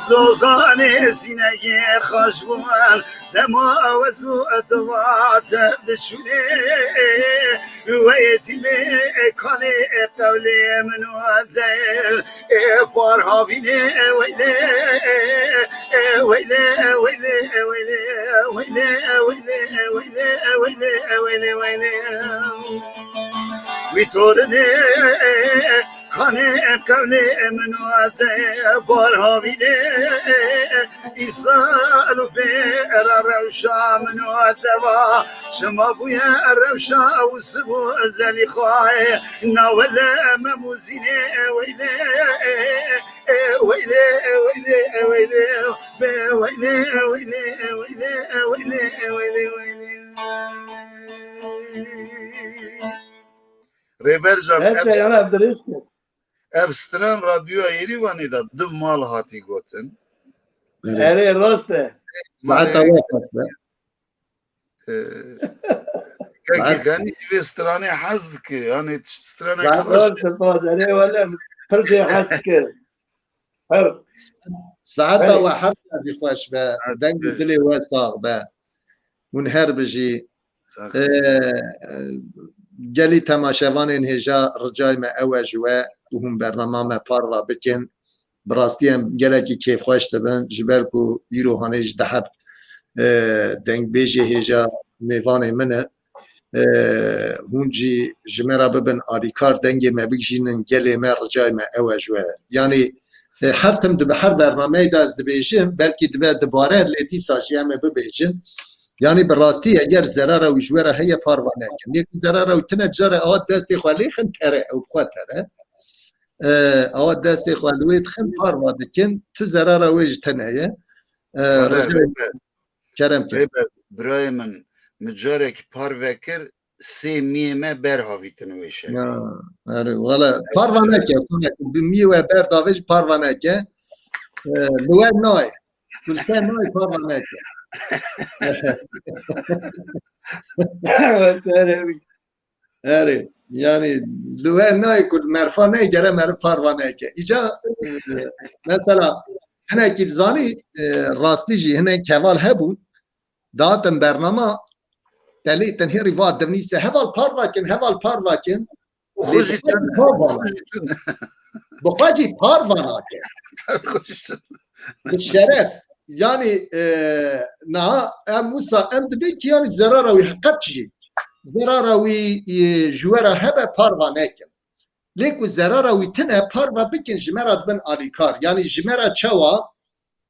زوزان سینه خشبوان دما و زوت وات دشونه و یتیمه کنه قولی منو دل پارها بینه ویله ویله ویله ویله ویله ویله ویله ویله ویله ویله ویتورنه خانه قولی منو دل پارها بینه ایسال و بیر روشا منو دوا شما بوی روشا و سبو زلی خواه ناوله مموزینه ویله ویله ویله ویله ویله ویله ویله ویله ویله ریبر جان افستران رادیو ایری وانی دا دو مال هاتی گوتن اره راسته ساعت وقت که گانی چی استرانه حزد که یعنی استرانه بعد سپاس اره ولا پرچه حس که ساعت واحد في خوش با دنگ دلی وساق با ونهر بجي جلي تماشاوان انهجا رجاي ما اوجوا وهم برنامه پارلا بکن براستیم گلکی کیف خوش دبن جبر کو ایرو هانج دهب دنگ بیجی هجا میوان منه هونجی جمرا ببن آریکار دنگ ما بگجینن گلی ما رجای ما اوجوا یعنی هر تم دب هر برنامه داز دبیجن بلکی دب دباره لیتی ساشی هم ببیجن یعنی براستی اگر ضرر و جوره هي پروانه کن یک ضرر و تنجر آد دستی خالی خن تره او خاطره آد دستی خالوی خن پروانه کن تو ضرر و تنه کرم که برای من مجارک پروکر سی میمه برهاویتن ویشه آره والا پروانه که میوه بر داویج پروانه که لوه نای کلسه نای پروانه که آره yani لوه نای کل مرفانه گره مرف پروانه که ایجا مثلا هنه که زانی راستی جی هنه کوال هبون داتن برنامه دلی تنهی رواد دونیسه هوال پارواکن بخواجی پاروانا که بالشرف yani naha em Musa em dibe ki yani zararawi haqqatji zararawi jwara hebe parva nekin leku zararawi tine parva bikin jmera bin alikar yani jmera çawa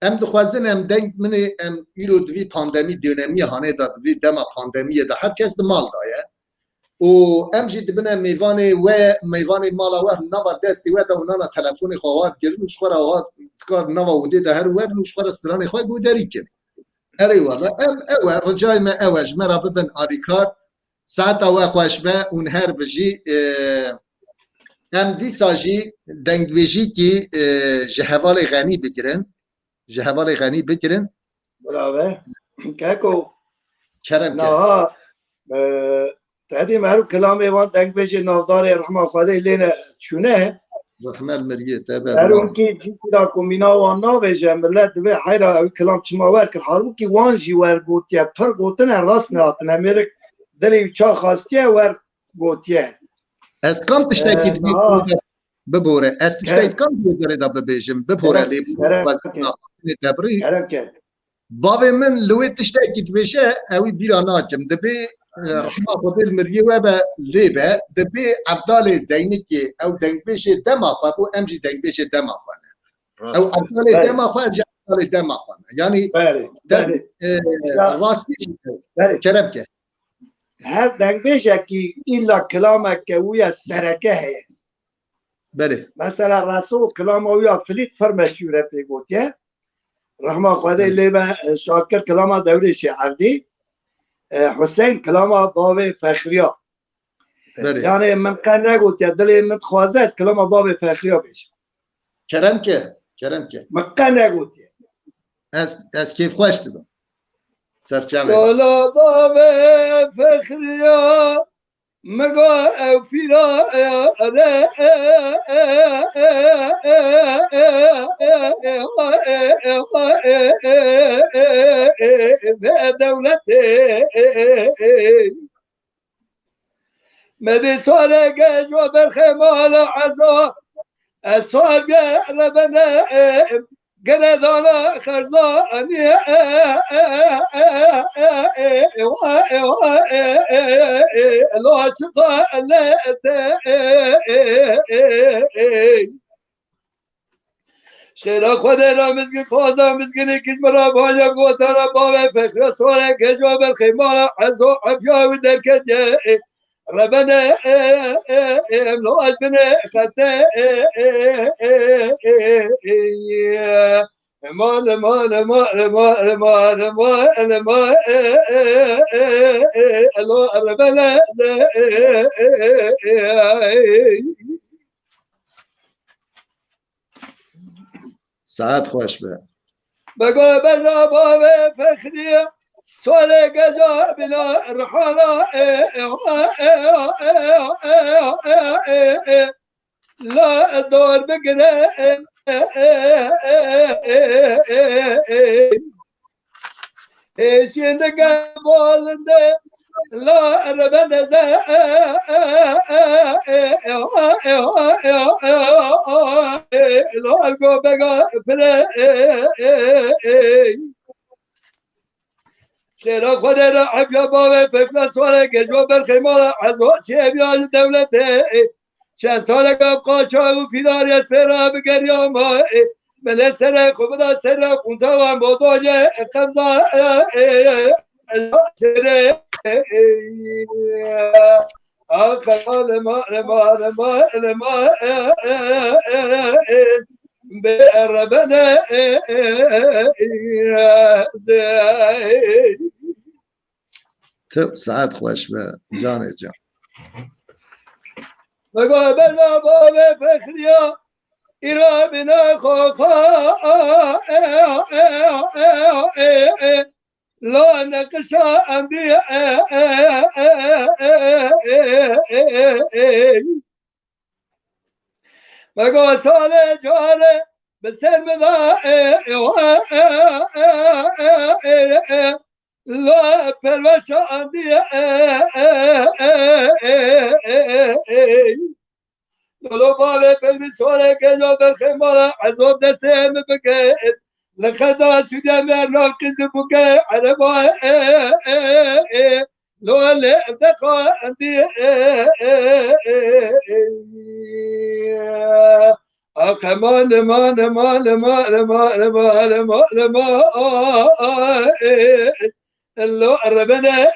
em dixwazin em denk mini em ilo dvi pandemi dönemi hane da dvi dema pandemiye da herkes de mal daye o em jî dibine meyvanê mala we nava destê we de hunana telefonê xwe hat girin û ji xwe re hat tikar nava wendê de her werin û ji xwe re stranê xwe gu derî kin erê wala em ew e ricayê me ew e ji me re bibin alîkar saeta we xweş be û her bijî em dîsa jî dengdwêjîkî ji hevalê xenî bigirin bravo kako kerem naha تهدي معروف كلام ايوان دنگ بيجي نافدار رحمه خالي لنا شونه رحمه المريه تابع دارون كي جينا كومينا وانا بيجي ملت دبي حيرا كلام چما ور كر حالو كي وان جي ور گوتيا پر گوتن راس ناتن امريك دلي چا خاستيه ور گوتيه از قام تشتكي ببوره از تشتید کم بیداره دا ببیجم ببوره لیبو دبری کرم کرد بابا من لوی تشتید بشه اوی بیرا ناکم دبی رحمه خود المریه و با لیبه دبی عبدال زینی که او دنگ بشه دم آخواه بو امجی دنگ بشه دم آخواه او عبدال دم آخواه جا عبدال دم آخواه یعنی راستی کرم که هر دنگ بشه که ایلا کلامه که وی سرکه هست بله مثلا رسول کلام ویا فلیت فرمشیوره پیگوتیه رحمه خواهده لیبه شاکر کلام دوره عبدی حسین کلام باب فخریا یعنی من قن نگوتیه دلی من خوازه از کلام باب فخریا بشه کرم که من قن نگوتیه از کیف خوش دبم سرچمه دالا باب فخریا مگا او فیرا به دولت مدی سوالگش و برخمال عزا اصحاب لبنه قردانا خرزاني لو شقا شخيرا خودنا مزقي خوزا مزقني كش مرا باجا قوتنا بابا فخر صورة كجواب الخيمة عزو عفيا ودركة ربنا لو أجبنا خطا ما ربنا ساعت خوش به بقى برا بابا فخرية سوالي قجا بلا رحالة لا دور بقنا ايش يندقى بولنده لا ربنا لا القو بقى فلا شيرا خدنا عفيا بابا فكلا سوالك جواب الخمارة عزو شيبيا دولته شان سالك ابقى شاو في دار يسفرا بقريام من سر خبدا سر كنتا وان بودوجه قبضا لما بربنا تو ساعت خوش به جان جان بقى بلا بابا فخريا إرا بنا خوخا لا نقشا أنبياء بقى سالة جارة بسر مذا لا پروشا أنبياء دلو بابا بلبي سوالة كجو بالخمارة عزوب دسته مبكت لخدا سودا مرناقز بكي عربا لو اللي ابتقى عندي أخمان لما اللو ربنا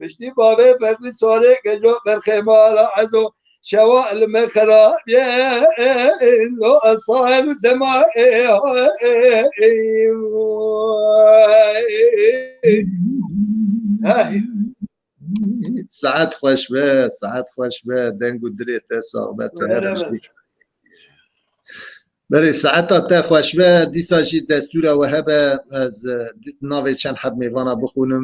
مشتي بابا فخلي سوري كجو بالخمال عزو شواء المخراب يا لو أصحاب السماء ساعت خوش به دنگو دریت صحبت بله ساعتا تا خوش به دیسا جی دستور وهبه از ناوی چند حب میوانا بخونم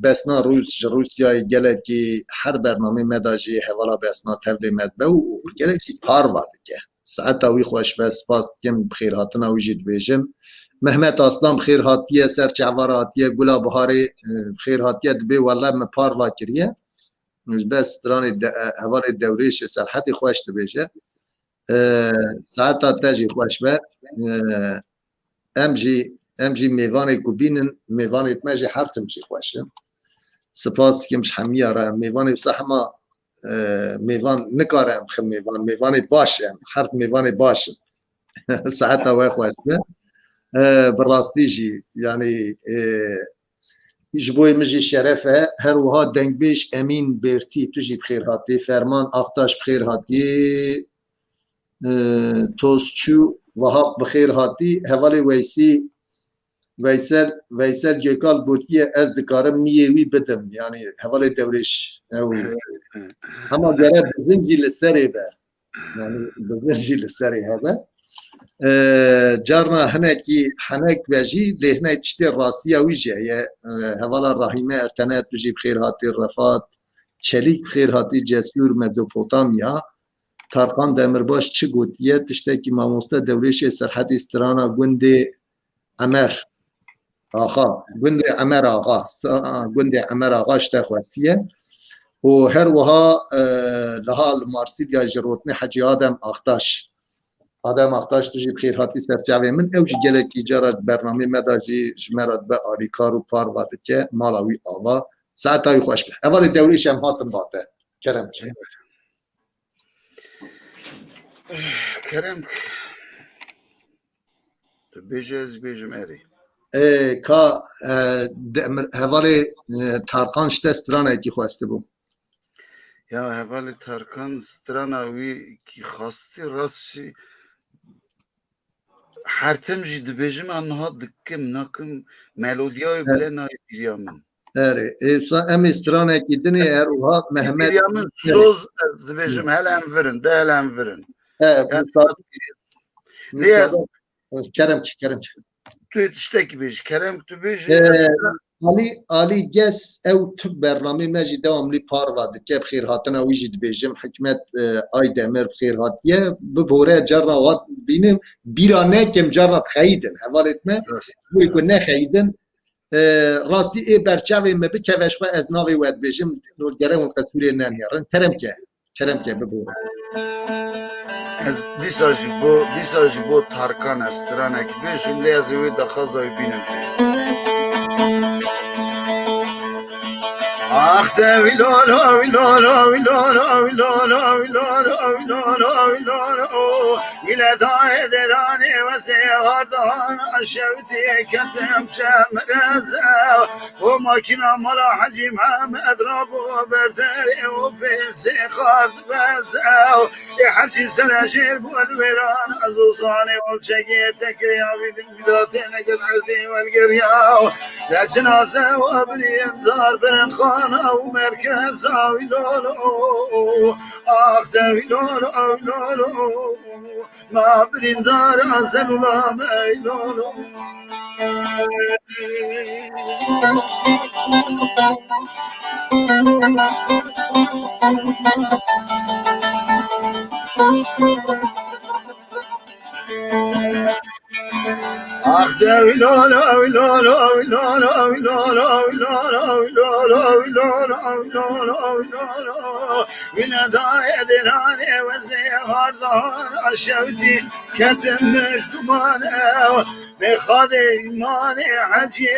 بسنا روسیای گلکی هر برنامه مداجی حوالا بسنا تبلی مدبه و گلکی پار واده که ساعتا وی خوش بس سپاس کم بخیر هاتنا وی جید بیجم محمد اسلام بخیر هاتیه سر چعوار هاتیه گلا بهاری بخیر هاتیه دبی والله مپار لا کریه بس ترانی هوار دوریش سرحتی خوش دبیجه ساعتا تاجی خوش به امجی میوانی کوبینن میوانی تماجی حرتم چی خوشم سپاس کمش همیه را میوانی صحما میوان نکارم خم میوانی باشم هر میوانی باشم ساعتا وای خوش به براستی جی یعنی جبوی مجی شرفه هر وها دنگ بیش امین برتی توجی بخیر هاتی فرمان آختاش بخیر هاتی توسچو وها بخیر هاتی حوالی ویسل جیکال بوتیه از دکارم میوی بدم یعنی حوالی دورش اما گره بزنجی لسری به yani بزنجی لسری هبه جارنا هنك بجي لهنا تشتي الراسية ويجي هوالا الرحيمة ارتنات تجيب خير هاتي الرفات چليك بخير هاتي جسور مزوبوتاميا تارقان دمرباش چه گوتیه تشتاكي ماموستا دوليش سرحتي استرانا گوندي عمر آقا گوندي عمر آقا گوندي عمر آقا اشتاخوستيه و هر وها لها المارسيليا جروتني حجي آدم اختاش تجيب خير هاتي سرچاوي من اوجي گلكي جارات برنامه مداجي جمرات با آريكار و پار وادكه مالاوي آوا ساعتاوي خوش به اول دوري شم هاتم باته کرم کرم بیجم اری کا هوالي تارقان شته سترانه کی خواسته بو یا حوالی ترکان سترانا وی کی خواستی راستی حرتم جی دبیجم آنها دکم نکم ملودیای بله نای بیریامن اره ایسا ام سترانه کی دنی اروها محمد بیریامن سوز دبیجم هلم ورن ده هلم ورن کرم توی تشتکی بیش کرم تو بیش Ali ges ew tüm bernameê me jî devamlî par va dike bixêr hatina wî jî dibêjim hikmet Aydemir bixêr hatiye bibore carna wat bînim bîra nekim carna dixeyîdin hevalê me wî ku nexeyîdin rastî ê berçavê me bikeve ji xwe ez navê we dibêjim gerek û qesûrê nenêrin keremke bibore از دیساجی بو تارکان استرانک بیشم لیازی وی دخوازای بینم آخ ده ویلالا ویلالا ویلالا ویلالا ویلالا ویلالا ویلالا ویلا دای درانه و سیاردان شوتی کتم چمرزه و ماکینا مالا حجی محمد رابو بردری و فیسی خارد بزه هرچی سرشیر بود ویران از اوزانه و چگی تکریا بیدیم بیلاته نگل عردی و الگریا یا جنازه و بریم دار برن خانه و مرکز ویلالو آخ ده ویلالو ویلالو ما برین دار زلولا ویلالو آخ ده ویلالا ویلالا ویلالا ویلالا ویلالا ویلالا ویلالا ویلالا ویلالا ویلا دای درانه و زیاردان شوتی کتم مجدومانه بخواد ایمان عجیب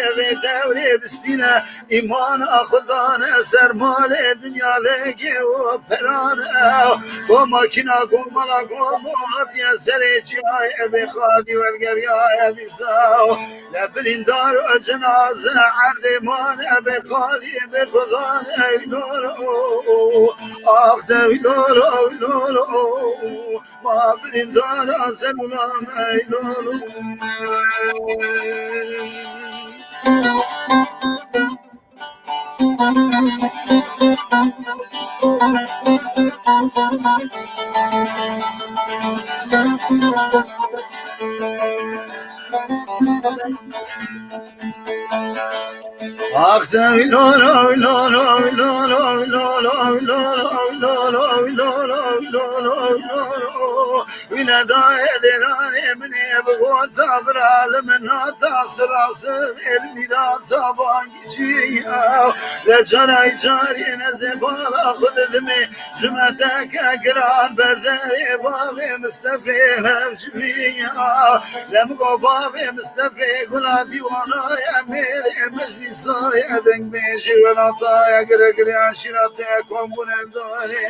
دوری بستینه ایمان خدانه سرمال دنیا لگه و پرانه و ماکینا گمالا گمات یا سر جای بخوادی والگریای دیساو لبرین دار و جنازه عرد ایمان بخوادی بخدانه ایلولو آخ ده ایلولو ایلولو ما برین دار زلولام ایلولو آخ ده ویلالا ویلالا ویلالا ویلالا ویلالا ویلالا ویلالا ویلالا ولدای درانه منی بگو تابر عالم ناتاس راس المیرا تابانگی چیا لچرای چاری نزبارا خود دمی جمعتا کگران برداری باب مصطفی هفشبیا لمگو باب مصطفی گلا دیوانا امیر مجلسای دنگ بیشی ولاتای گرگری عشیرت کمبونه داری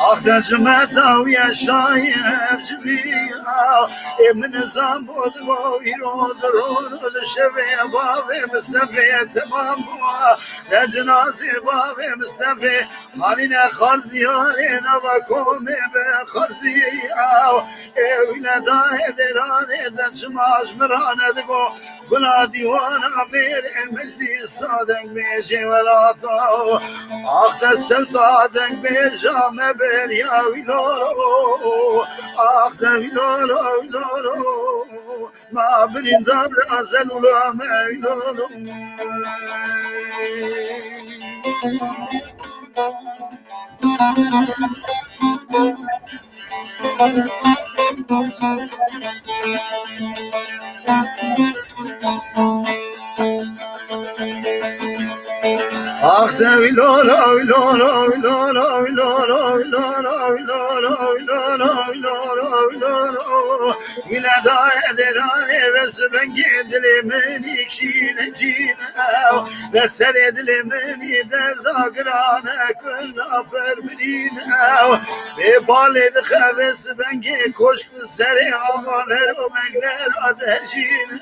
آخت جمعتا ویا شایم جبیا من زنبود و ایران درون و شبه باب مصطفی تمام بوا لجنازی باب مصطفی مالین خارزیانی نوا کومه به خارزی ولدای درانه دچماش مرانه دگو گلا دیوان امیر مجلی صادق میشه ولاتا آخت سلطا دنگ بیشا مبریا ویلورو آخت ویلورو ویلورو ما برندار ازل ولا ما ویلورو آخت ویلورو ویلورو ویلورو ویلورو ویلورو ویلورو ویلورو ویلورو ویلورو ولدای درانه بس بنگی دل منی کینه کینه بسر دل منی درد گرانه کن آفر برینه به بالد خبس بنگی کشک سر آمانر و مگنر آتشینه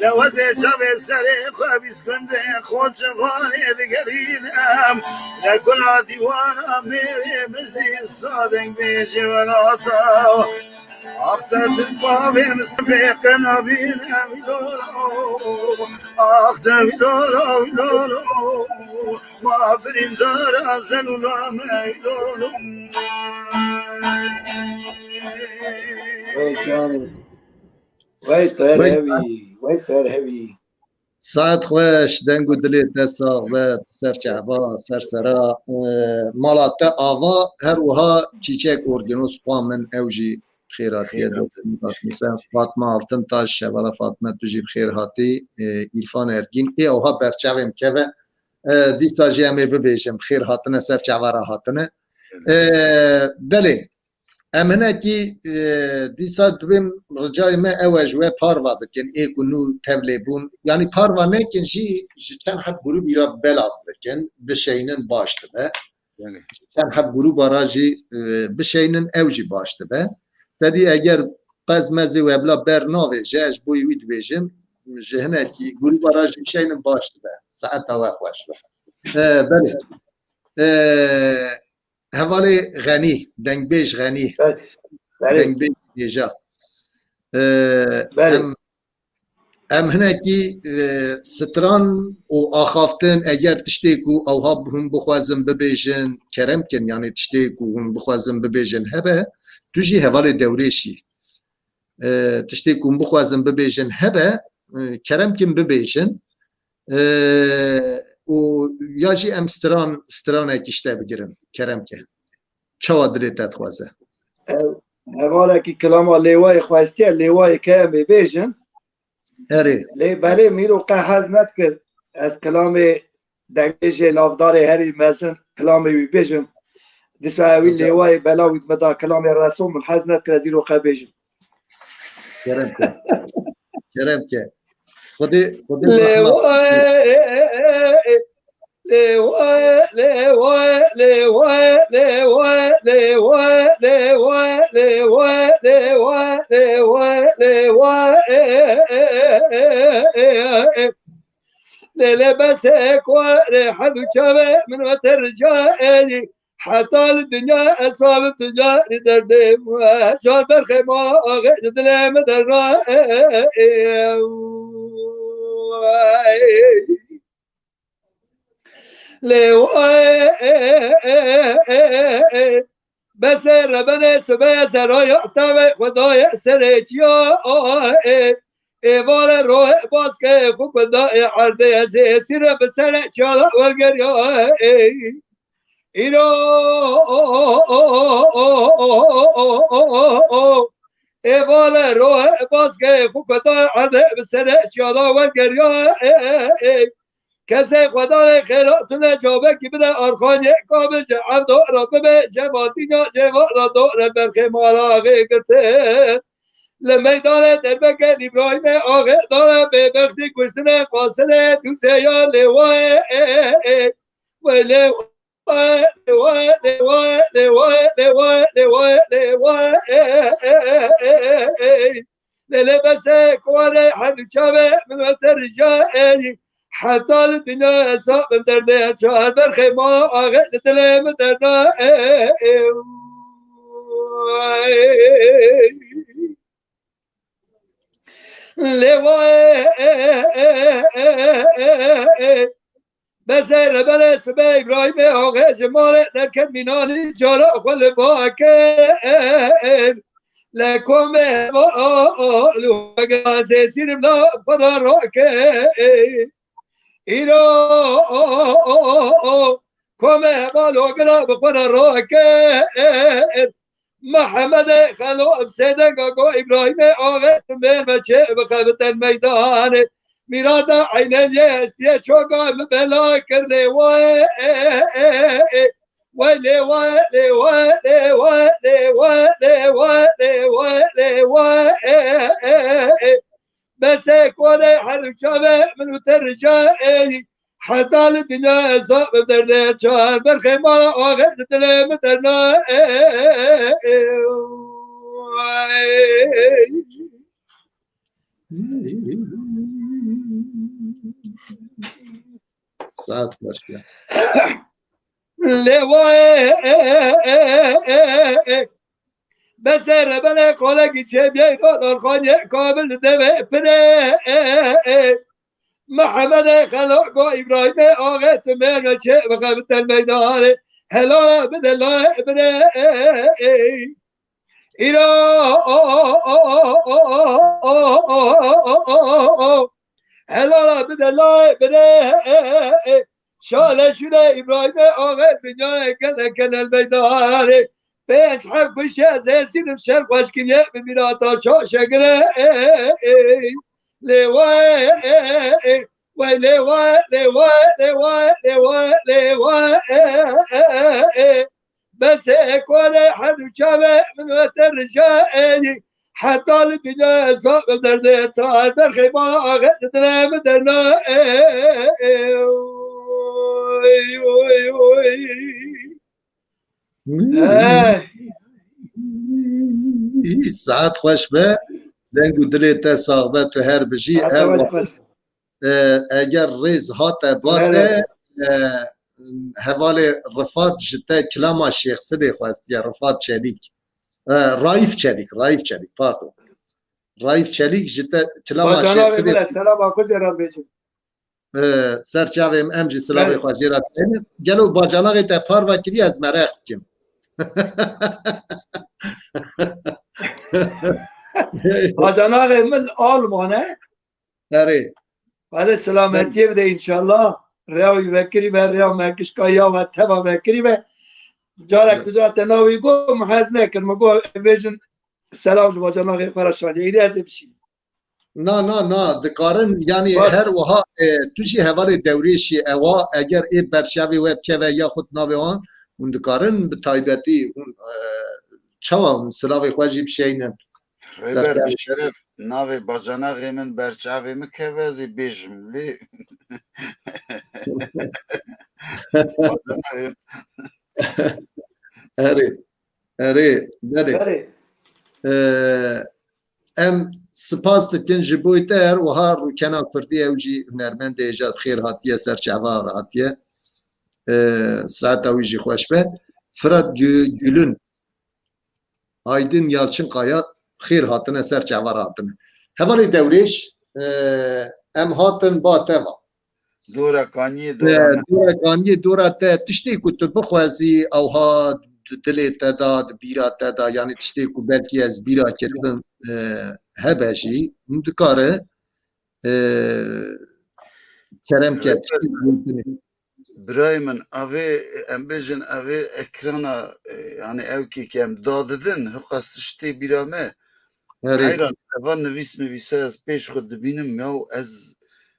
لوزه چاوه سر خوابیز کنده خود جوانه دگرینم لگلا دیوانا میره مزی صادق بیجی ولاتا آخت باب مصطفی قنابین ویلورو آخت ویلورو ویلورو ما برندار ازن ولا ویلورو Wait there heavy, wait there heavy. ساعت خوش دنگو دلی تساق و سر چهبا سر سرا مالات آوا هر وها چیچک ارگنوس خوامن اوجی خیراتیه مثلا فاطمه آلتن تاش شوالا فاطمه توجی خیرهاتی ایرفان ارگین ای اوها برچویم که و دیستا جیمه ببیشم خیر هاتنه سر چهوارا هاتنه بله امنه کی دیسا دبیم رجای ما اوج و پاروا بکن ای کنو تبلیبون یعنی پاروا نکن جی چند حب گروه بیرا بلاف بکن بشینن باشته به چند حب گروه باراجی بشینن اوجی باشته به تدی اگر قزمزی و ابلا برناوه جاش بوی وید بیجم جهنه کی گروه باراجی بشینن باشته به ساعت هوا خوش به بله حوالی غنی دنگ بیش غنی دنگ بیش دیجا ام هنکی ستران و آخافتن اگر تشتیکو او ها هم بخوازم ببیجن کرم کن یعنی تشتیکو هم بخوازم ببیجن هبه توجی حوالی دوریشی تشتیکو هم بخوازم ببیجن هبه کرم کن ببیجن و یا جی ام ستران اکیشته بگیرم کرم که چوا دلیت اتخوازه حوالا کی کلاما لیوای خواستی لیوای که ببیجن اره لی بله میرو قهز نکرد از کلام دنگش لافدار هری مثلا کلام ببیجن دیساوی لیوای بلاوید مدا کلام رسول من حز نکرد زیرو قبیجن کرم که خودی لبسك وريحة شبه من وترجاني حتى الدنيا أصاب تجاري دردي شال بالخيمة غير دلم درائي بس ربنا سبا سرايا تبع خدايا سريتيا ایوار روح باز که خود دای عرضه از سیر بسر چالا والگریا ایرو ایوال روح باز که خوکتا عده بسره چیادا و گریا کسی خدا خیراتون جابه کی بده آرخانی کابش عبد را به جوادینا جواد دور برخی مالا گته لمیدان دربک ابراهیم آقا داره به بختی کشتن قاصد دوسه یا لوای ولی لله بس كواري حد شابه من وتر جاي حتى الدنيا صاب درد شهر برخي ما اغل تلم درد بسر بله سبه ابراهیم آقا جمال در کمینانی جارا خل باکر لکم لوگا سیرم لا پدا راکر ایرا کم بالوگا بپدا راکر محمد خلو ابسیدن گو ابراهیم آقا تمیر بچه بخبت المیدان میراد عین یستی چوگا بلا کرده وای وای وای وای وای وای وای بس کوره هر شبه منو ترجای حتى الدنيا صعب درد شهر برخي ما آخر دل مدرنا ساعت başka. بسر بنا قولك جيبي قدر خاني قابل دمي بنا محمد خلق ابراهيم آغا تمام شيء بخبت الميدان هلا بدلا بنا إلى هلا بدلا بنا شال شده ابراهيم آغا بنا كل الميدان بيش حب الشيء زي سيد الشرق واشكنيه بميراتا شاقره لواي وي لواي لواي لواي لواي لواي بس كل حد شابه من وتر جاي حتى الدنيا صعب درد تعال خيبا غد درم درنا ساعت خوش به دنگو دلیت ساغبه تو هر بجی اگر ریز هات باده حوال رفات جتا کلاما شیخ سده خواست یا رفات چلیک رایف چلیک پاردو رایف چلیک جتا کلاما شیخ سده سلام آکل جرام بیشم سرچاویم امجی سلام خواست جرات گلو با جاناقی تا پار وکری از مرخت کم آجاناق من آلمانه آره بعد سلامتی بده انشالله ریاوی وکری به ریاو مرکشکایا و تبا وکری به جارک بجات ناوی گو محز نکر مگو بیشن سلام با جاناق فرشانی ایده از بشیم نه دکارن یعنی هر وها توشی حوال دوریشی اوا اگر ای برشوی وب که و یا خود ناوی آن اون دکارن به تایبتی اون چاوام سلاوی خواجی بشینن خیبر بشرف ناوی باجاناقی من برچاوی مکوزی بیشم لی اره داره ام سپاس دکن جبوی تر و ها رو کنا کردی اوجی هنرمند ایجاد خیر هاتیه سرچوار هاتیه ساعت اوجی خوش به فراد گülün Aydın Yalçın Kaya خیر هاتنه سرچوار هاتنه هوالی دوریش ام هاتن با توا دورکانی دورا تا تشتی کو تو بخوازی او ها دلی تداد بیرا تدا یعنی تشتی کو belki از بیرا کردن هبشی مدکاره کرم که برای من اوه ام بجن اوه اکرانا yani ev ki kem dadidin hıqastıştı birame هری hayran evan nivîse ez pêş xwe dibînim ya ez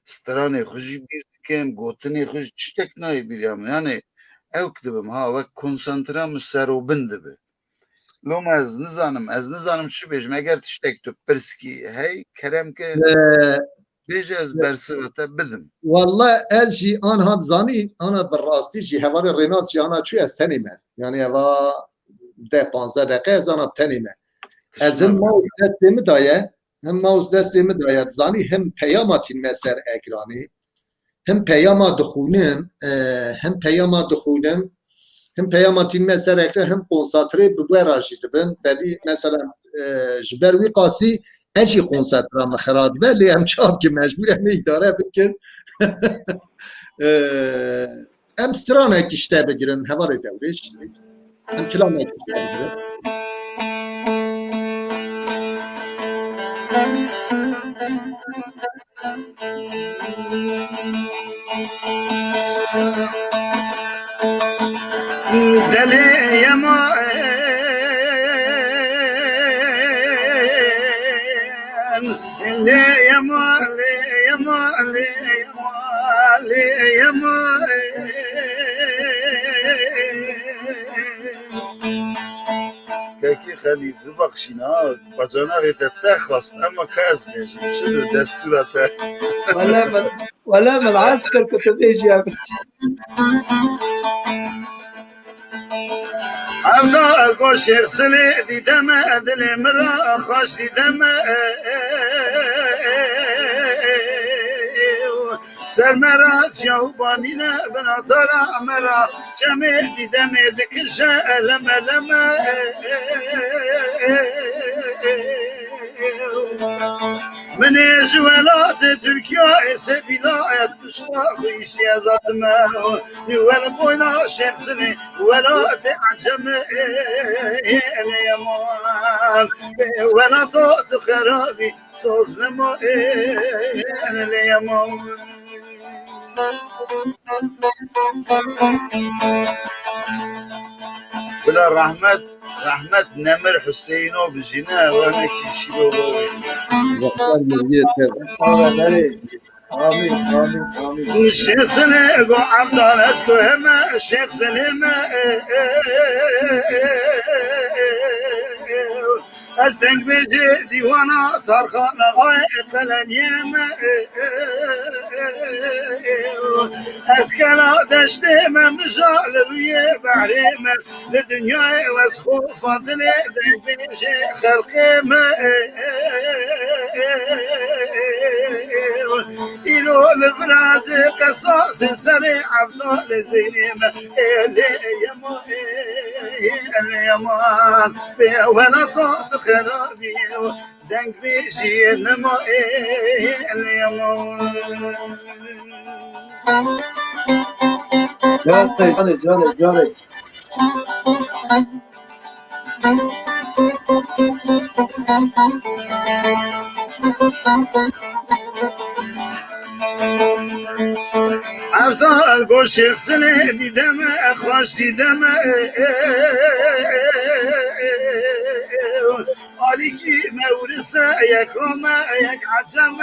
stranê xwe jî bîr dikim gotinê xwe jî tiştek nayê bîriya min yani ew dibim ha wek konsantre min serobin dibe loma ez nizanim çi bêjim eger tiştek tu pirskî hey keremke bêje ez bersiva te bidim والله الجي انا هاد زاني انا بالراستي جي هوار ريناس جي انا شو استنيمه يعني هوا ده 15 دقيقه زانا تنيمه از هم ماوس دستم دایه هم ماوس دستم دایه زانی هم پیاماتین مسر اکرانی هم پیاما دخونم هم پیاما دخونم هم پیاماتین مسر اکران هم کنسانتره ببراجی دبن ولی مثلا جبروی قاسی اجی کنسانتره مخراد ولی هم چاب که مجبور هم اداره بکن هم سترانه کشته بگیرن هوار دورش هم کلامه کشته بگیرن deli yama le yama le yama le yama le yama Kaki Halil ببخشین ها بجانا ریتته خواست اما که از بیشیم شده دستورته ولا من العسكر كنت بيجي عبدا القوشير سلي دي دم دلي مرا خوش دي دم سر مرا جاوبانينا بنا دارا مرا جمع دي دم دكشا لما لما من جوالات تركيا سبيلا تشتاق ويشي زادما نوال بوينا شمسني ولا تعجم اليمان ولا ضد خرابي صوز لما اليمان بلا رحمت نمر حسينو بجنا وانا كيشيلو آمين الشيخ سليم عبد الله اسكو هما الشيخ سليم استنق بيجي ديوانا ترخانا غاية فلانيم اسكلا دشتي من مجال روية بعريم لدنيا واسخو فضلي دنق بيجي خلقيم إلو الفراز قصاص سريع عبد زينيم إلي يمان ولا طاط خرابي دنق بيجي نما اليمان جاري عبدا القوش يغسل دي دم اخواش دي دم عليكي مورسة ياك روما ياك عجم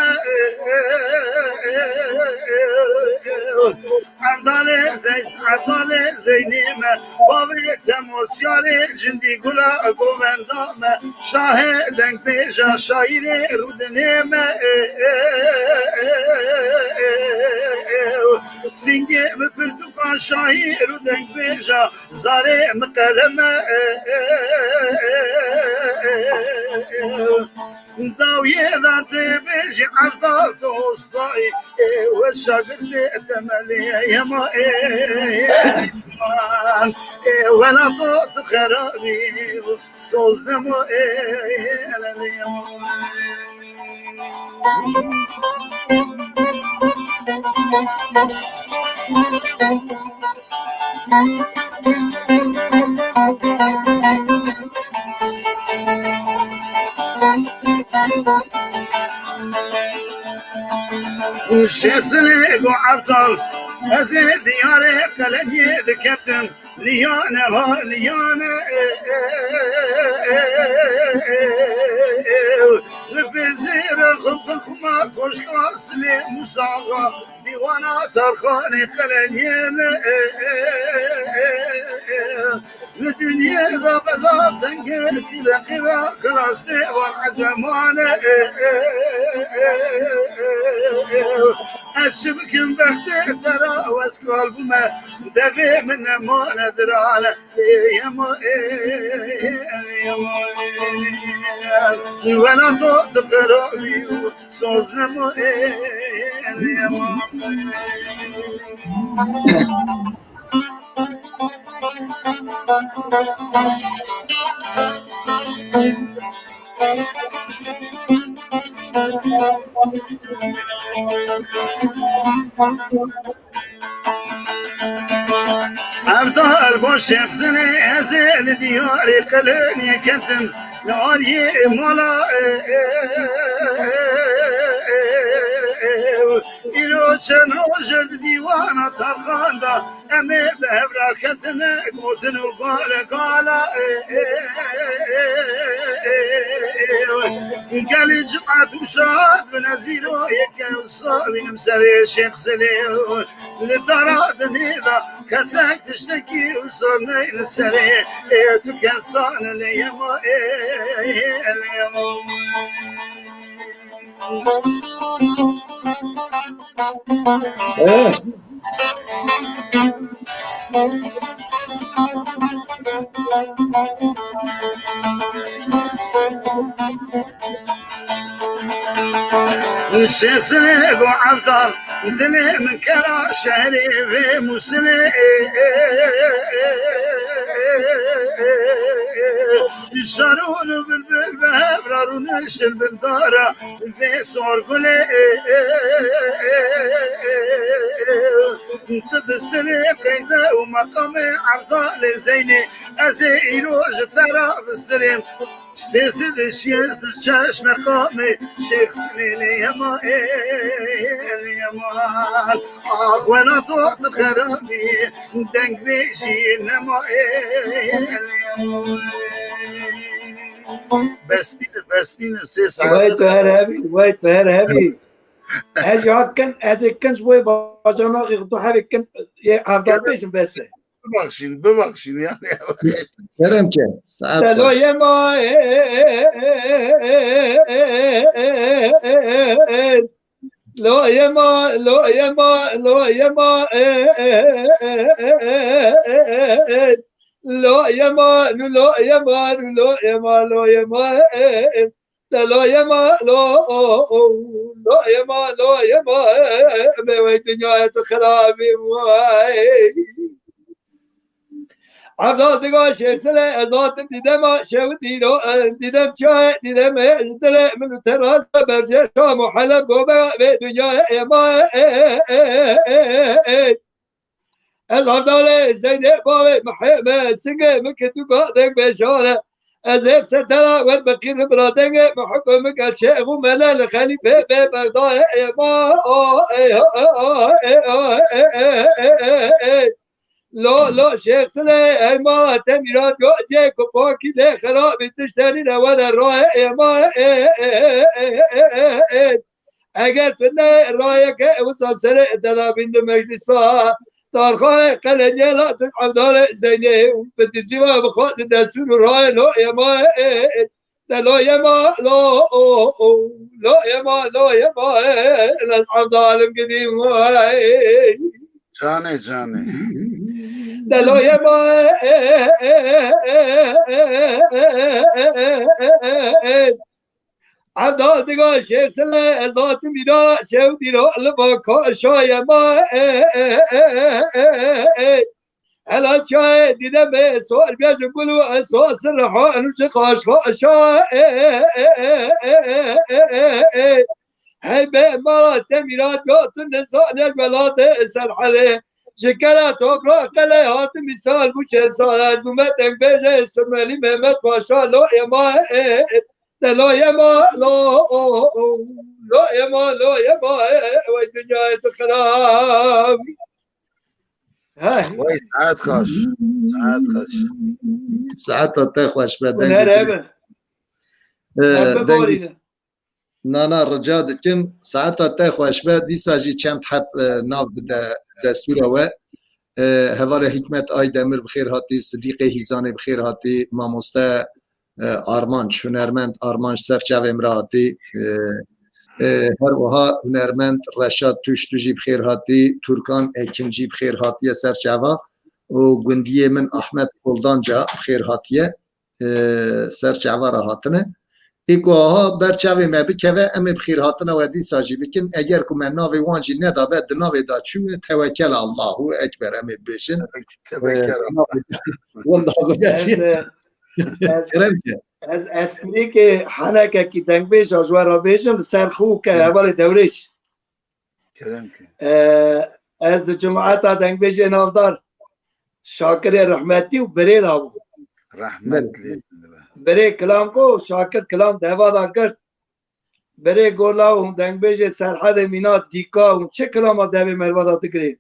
عبدالي زينيمة بابي دموسياري جندي قولا قوvendامة شاهدنك بيجا شايري رودنيمة سنگه مپردوکان شاهیر و دنگ بیجا زاره مقلمه داویه داته بیجی عبدال دوستایی و شاگرد تملی یما ایمان ولا طوط خرابی سوز نمو ایمان الشيخ سليق وعبطل از دیار قلبی دکتم لیانه ها لیانه لفزیر خلق کما کشکار سلی مساقا دیوانا ترخانی قلبیم لدنیا ذا بدا تنقيتي لقرا كلاستي والعجمانة أشبكن بختي ترى واسكال بما دفي من ما ندرانا يا ما وانا ضد قرابي صوزنا ما يا ما أبطال بوشيخ سنة أزل دياري قلني كنتم ناري مالا إيروشن روشد ديوانا ترخاندا أمي بهبرا كنتنا قوتن وقال قالا قالي جمعة وشاد بنزيرو يكا وصابي نمسري شيخ سليو للدراد نيضا كساك تشتكي وصلنا نسري تكسان اليما اليما الشيخ وعبدال دلي من كلا شهري في مسلي يشارون بالبل بهبرار ونشل بالدارة في صور قلي تبستني قيدة ومقامي عبدال زيني أزيروج الدارة بستريم سيسد الشيس الشاش مقامي شيخ سليلي يما يما وانا طوط خرابي دنق بيشي نما بستين السيس ويت هربي هاجي هاد كان هذا كان شوي باجانا يغطو حبي كان افضل بيش بس ببخشين يعني برم که ساعت دلوی ما لوی ما لوی ما لوی ما لوی ما لوی ما لوی ما لوی ما دلوی ما لوی ما لوی ما به دنیا تو خرابی وای عبدال دقا شيخ سلا ذاتم ديدما شو ديرو ديدم شاي ديدم دل من تراز برجع شام وحلب قوبا بدنيا ما العبدال زين بابا محمد سنجة مكتو قادك بشارة أزيف ستلا والبقير برادنج محكمك الشيخ وملال خليفة ببغداد ما لا شيخ سلي ما تميرات جاك باكي لا خراب تشتري ولا راي ما اگر فينا رايك وصل سر دلابين المجلس دارخان قلنيا عبدال زيني بتسيوا بخاط دستور راي لا يا ما لا يا ما لا يا ما لا يا ما عبدال قديم جاني دلوی ما عبدال دقا شیخ سلا ذات میرا شو دیرا لباکا شای ما هلا چای دیدم سوار بیاج بلو اساس رحان و خاش خاشا هی به ما تمیرات گاتون نسانش بلاد سرحله شکر توبرا قله هات مثال بو 40 سال از دومتن بره سمالی محمد پاشا لا اما لا اما لا اما و دنیا تو خراب هاي وای ساعت خوش ساعت خوش ساعت تا خوش به دنگ ونهربن دنگ ببورينا نانا رجا دکم ساعت تا خوش به دیسا جی چند حب ناو بده دستور و هوال حکمت آی دمر بخیر هاتی صدیق هیزان بخیر هاتی ماموسته آرمانچ هنرمند آرمانچ سرچاو امراتی هر وها هنرمند رشاد توش توجی بخیر هاتی ترکان اکمجی بخیر هاتی سرچاوا و گندی من احمد کلدانجا بخیر هاتیه سرچاوا را هاتنه ایکوها برچاوی ما بکوه ام بخیر هاتنه و دی ساجی بکن اگر که من ناوی وانجی ندا بد ناوی دا چون توکل الله اکبر ام بیشن والله بگشی کرم که از اسپری که حنکه کی دنگ بیش از ورا بیشم سر خو که اول دورش کرم که از جماعت دنگ بیش نافدار شاکر رحمتی و بری داو رحمت لی بری کلام کو شاکر کلام دهوا دا کرد بری گولا و دنگ بیش سرحد مینا دیکا و چه کلام دوی مروا دا تکری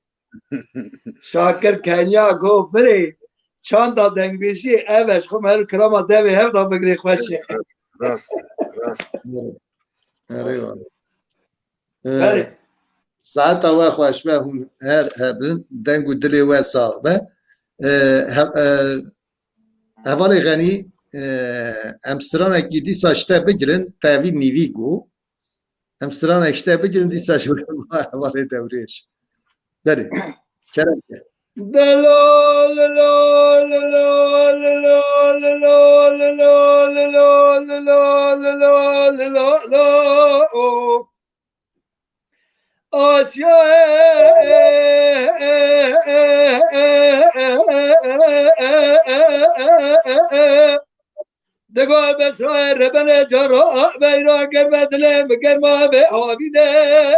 شاکر کنیا گو بری چند تا دنگ بیشی اوش خب هر کلام دوی هم دا بگری خوشه راست راست بله ساعت و خوش به هم هر هبن دنگو دلی و صاحبه اول غنی امستران اکی ساشته بگیرن تاوی نیوی گو امستران اکشته بگیرن دیسا شورن اول دوریش بله کرم که دلال لال لال لال لال لال لال لال لال آسیا دگاه بسرای ربن جرا بیرا گرمدله مگرما به آبینه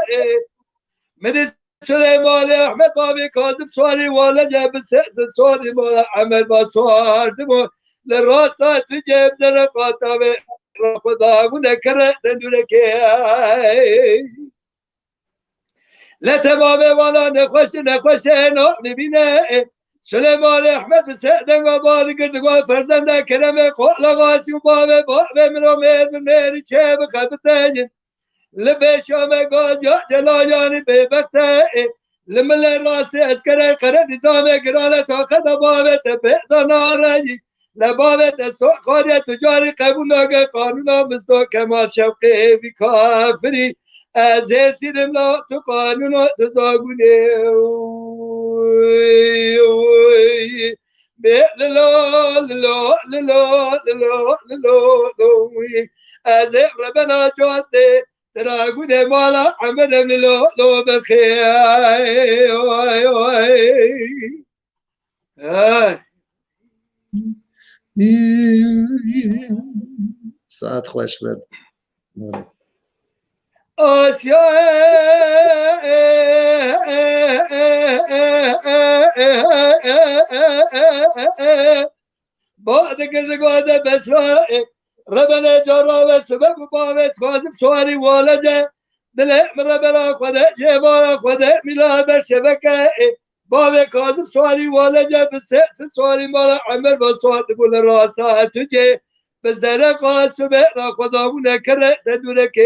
مدی سلیمان احمد بابی کاظم سواری والا جب سعز سواری مالا عمل با سوار دمو لراستات رجب زر قاطع را خدا نکره دندونه که لتباب والا نخوش نبینه سلیمان احمد بسعدن و بادی کردگاه فرزنده کرم خوال غاسی و باب منو میری چه بخبتنین لبه شام گاز یا جلایانی به بخته لمل راستی اسکره قره نظام گرانه طاقت بابت پیدا نارنی لبابت خاری تجاری قبول ناگه قانون مزدو کمال شوقی بی کافری از سیدم لا تو قانون تو زاگونه للا للا للا للا للا از ربنا جاده تراغون مالا عمل من لو بخير ساعت خوش بد آسیا بعد كذا بسرعه ربنا جرى وسبب بابت خادم سواري والده دل ربنا خدا جبار خدا ملا بشبكه باب كاظم سواري والده بسعس سواري مال عمر بصوت بقول راستا تجي بزرق قاسم را خدا منكر تدرك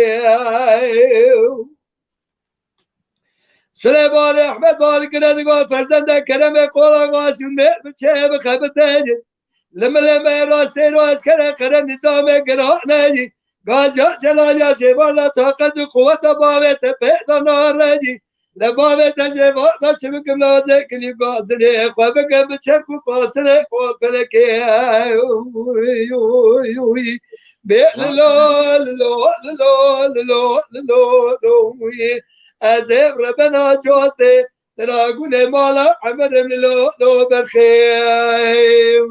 سليمان احمد مالك ندغ فرزند كرم قول قاسم بچه بخبته لما راسته راست کرده نظام گرانه گازیا جلایا شوالا طاقت قوت باوت پیدا نارنی لباوت شوالا چه بکم لازه کلی گازنه خواه بگم چرکو قاسنه خواه پلکه للا للا للا للا للا از ربنا جاته تراغون مالا عمد من لو بالخير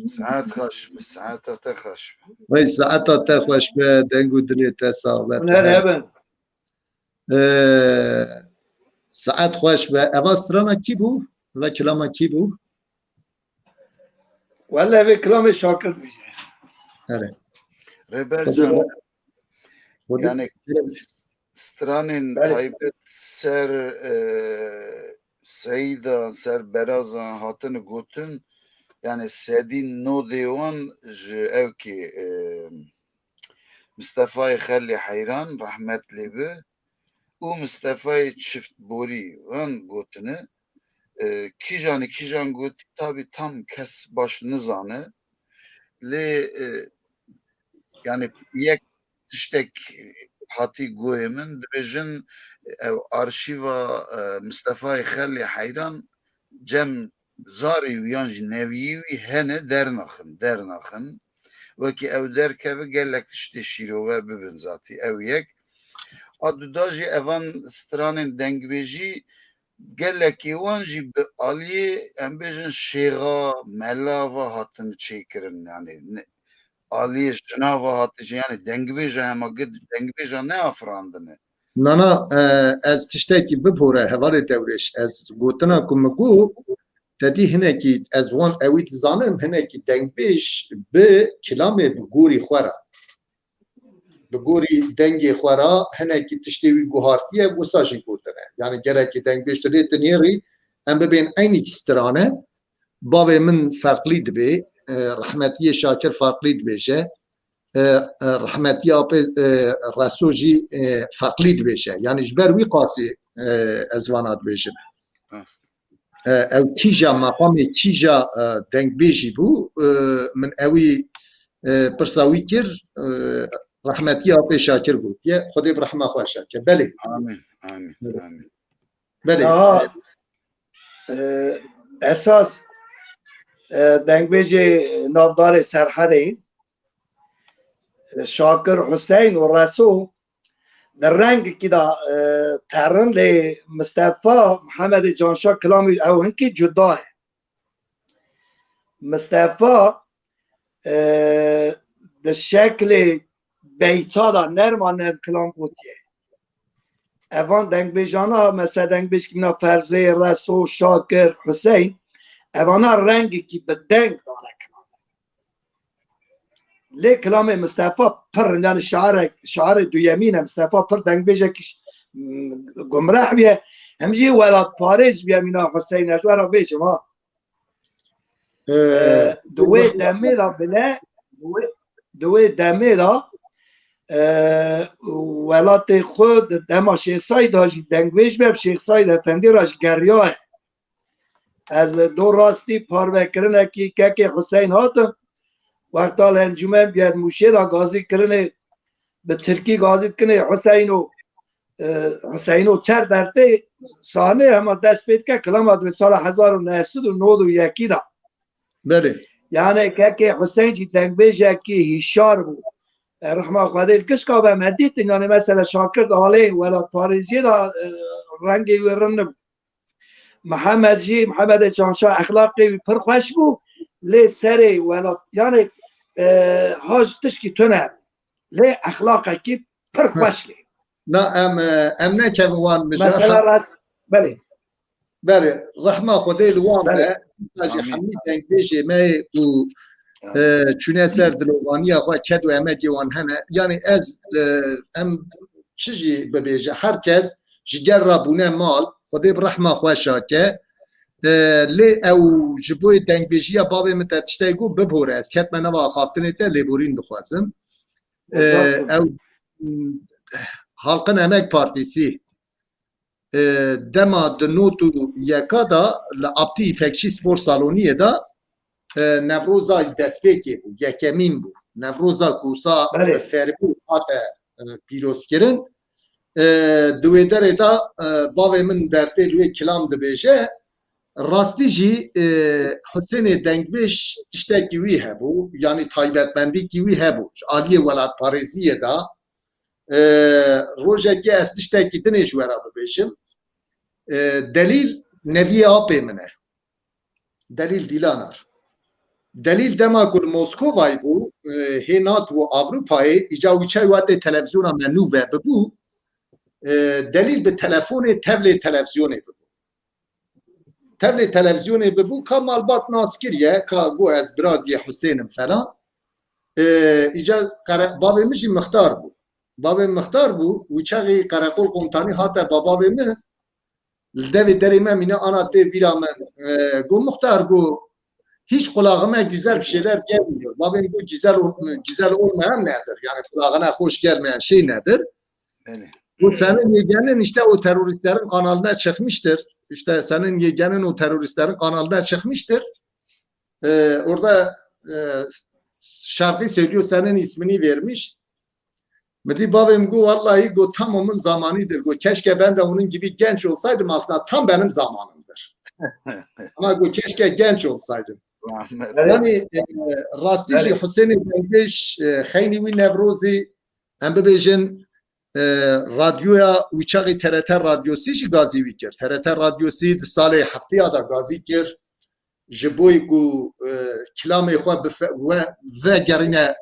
ساعت خوش ساعت تخش وی ساعت تا خوش به دنگو دلی تا صاحبت ساعت خوش به اواسترانا کی بو و کلاما کی بو والله به کلام شاکر میشه اره ربر جان یعنی stranên Belê. taybet ser Seyîdan ser Berazan hatin gotin yani sedî nodê wan ji evkê Mustefayê Xellê Heyran rahmet lê bi û Mustefayê Çiftborî wan gotine kîjan gotî tabî tam kes baş nizane lê yani yek tiştek hatî goyê min dibêjin ew arşîva Mustefayê Xellê Heyran cem zarê wiyan jî neviyî wî hene dernaxin wekî ew derkeve gelek tiştê şîrove bibin zatî ew yek a duda jî evan stranên dengbêjî gelekî wan jî bi aliyê em bêjin şêxa melava hatin çêkirin yani aliyê jinava hatiye yani dengbêja hema gid dengbêja ne afirandine Nana ez tiştekî bipore hevalê dewrêş ez gotina ku min got tedî hinekî ez wan ewî dizanim hinekî dengbêj bi kilamê bi gorî xwe re bi gorî dengê xwe re hinekî tiştê wî guhartiye wisa jî gotine yani gerekî dengbêj tu rêtin êrî em bibên eynî strane bavê min ferqlî dibe rahmetiyê Şakir farqlî dibêje rahmetiye apê Reso jî farqlî dibêje yani ji ber wî qasî ez vana dibêjim ew kîja maqamê kîja dengbêjî bû min ewî pirsa wî kir rahmetiye apê Şakir gotiye Xwedê bi rehma xwe şeke belê amin amin amin belê esas dengbêjê navdarê Serhedê Şakir Hüseyin û Reso di rengekî da terin lê Mustefa Mihemedê Canşa kilamê ew hinkî cuda ye Mustefa di şeklê beyta da nerma nev kilam gotiye evan dengbêjana mesela dengbêj kîna Ferzê Reso Şakir Hüseyin evana rengekî bi deng dane lê kilamê Mustefa pir yani şairê duyemîn e Mustefa pir dengbêjekî gumreh bûye hem jî welatparêz bûye mîna Hüseyin ez were bêjim ha di wê demê da bile di wê demê da welatê xwe di dema Şêx Saîd da jî dengbêj be Şêx Saîd Efendî ra ji geriya ye ez do rastî parvekirinekî kekê Hüseyin hatim wexta li encûmen Biyermûşê da gazî kirinê bi Tirkî gazî dikinê Hüseyin û çer dertê sahnê hema dest pê dike kilama di sala 1991 da belê yani kekê Hüseyin jî dengbêjekî hîşar bû rehma Xwedê kişka ve me dîtin yani mesela Şakir di halê welatparêziyê da rengê wê rin nebû Mihemed jî Mihemedê Canşa exlaqê wî pir xweş bû lê serê welat yani haj tişkî tune lê exlaqekî pir xweş lê na em nekevin wan mesela rast belê belê rehma Xwedê li wan be jî hemî dengbêjê me û çûne ser dilovaniya xwe ked û emekê wan hene yani ez em çi jî bibêje herkes ji ger re bûne mal Xwedê bi rehma xwe şake lê ew ji bo dengbêjiya bavê min te tiştek got bipore ez ketme nava xaftinê te lêborîn dixwazim ew Halkın Emek Partisi dema di notu yeka da li Abdî İpekçî Spor Saloniyê da nevroza destpêkê bû yekemîn bû nevroza Kusa Ferbû hate pîrozkirin di wê derê da bavê min dertê li wê kilam dibêje rastî jî Hüseyinê dengbêj tiştekî wî hebû yanî taybetmendîkî wî hebû aliyê welatparêziyê da rojekê ez tiştekî dinê ji we re bibêjim delîl neviyê apê min e delîl dîlanar delîl dema ku li Moskovayê bû hê NATO û Avrupayê îca wî çay watê televizyona me nû ve bibû delîl bi telefonê tevlê televizyonê bibû tevlê televizyonê bibû ka malbat nas kiriye ka got ez biraziyê Hüseynim falan îca bavê min jî mixtar bû بابي مختار بو وچاغي قرقول قمتاني هاتا بابي من الدوي دري ما من انا دي بيرا من قو مختار قو hiç kulağıma güzel bir şeyler gelmiyor. Babam bu güzel olmayan nedir? Yani kulağına hoş gelmeyen şey nedir? Evet. Bu senin yeğenin işte o teröristlerin kanalına çıkmıştır. İşte senin yeğenin o teröristlerin kanalına çıkmıştır. Orada şarkı söylüyor, senin ismini vermiş. Medi babam bu vallahi bu tam onun zamanıdır. Bu keşke ben de onun gibi genç olsaydım, aslında tam benim zamanımdır. Ama bu keşke genç olsaydım. Yani rastici Hüseyin Dengbeş Xeyni ve Nevrozi em bibêjin radyoya uçağı TRT radyosu jî gazî wî kir. TRT radyosu di salê hefteya da gazî kir. Ji bo ku kilamê xwe vegerîne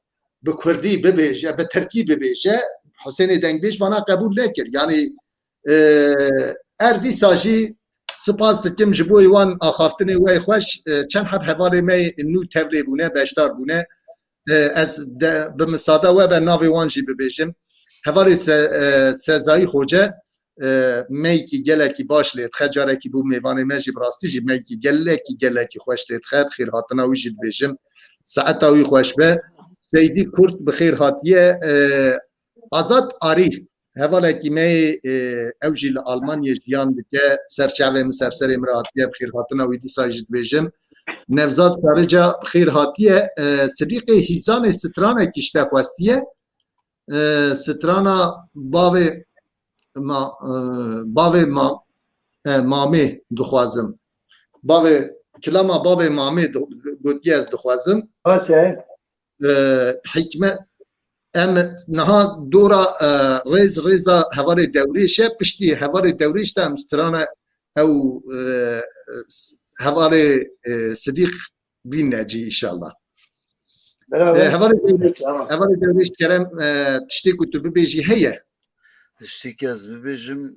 bi Kurdî bibêje, bi Tirkî bibêje, Hüseyin Dengbeş vana qebûl nekir. Yani erdîsa jî spas dikim ji bo wan axaftinê wê xweş çend heb hevalê me nû tevlê bûne, beşdar bûne. Ez bi misada we be navê wan jî bibêjim. Hevalê Sezayî Hoca meyekî gelekî baş lê dixe, carekî bû mêvanê me jî bi rastî jî meyekî gelekî xweş lê dixe, bi xêrhatina wî jî dibêjim. Saeta wî xweş be. Seydî Kurt bi xêr hatiye. Azad Arî hevalekî me ew jî li Almanyê jiyan dike, serçavê min serserê min re hatiye, bi xêrhatina wî dîsa jî dibêjim. Nevzat Sarıca bi xêr hatiye. Sidîqê Hîzanê stranekî ji te xwestiye. Strana bavê mamê dixwazim. Kilama bavê mamê gotiye ez dixwazim. Hikmet em niha dora rêza hevalê dewrêşe piştî hevalê dewrêş de em strana ew hevalê Sidîq bîne cî inşallah. Hevalê dewrêş kerem tiştê ku tu bibêjî heye. Tiştêkî ez bibêjim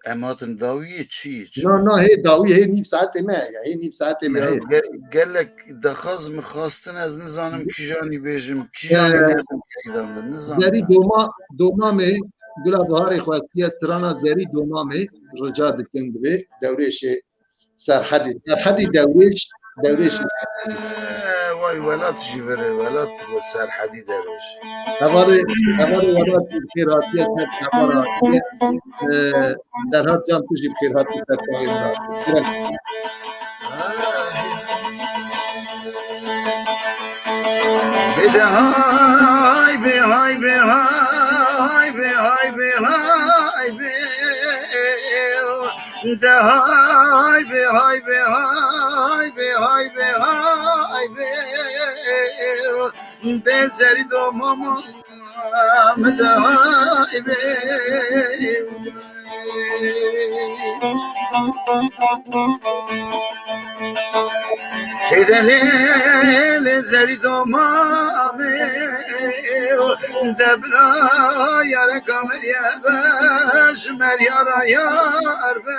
em hatin dawiyê çi? Na hê dawî hê nîv saetê me heye. Hê nîv saetê me heye. Gelek daxwaz mixwastin ez nizanim kîjanî bêjim, kîjanî nedim nizanim. Zerî domamê Gula Biharê xwestiye strana Zerî domamê rica dikim divê dewrêşê serhedî dewrêş Vay welat jî vere welat bu serhedî derviş. hevalê welat xêr hatiye ser çapar hatiye derhat can tu jî bi xêr hatî ser çavê min hatiye. Bede hay be hay be hay be hay be hay be de hay be hay be hay be hay be hay be bezeri do mama de hay be Hedele zeri domame debra yare kameriye beş meryara yar be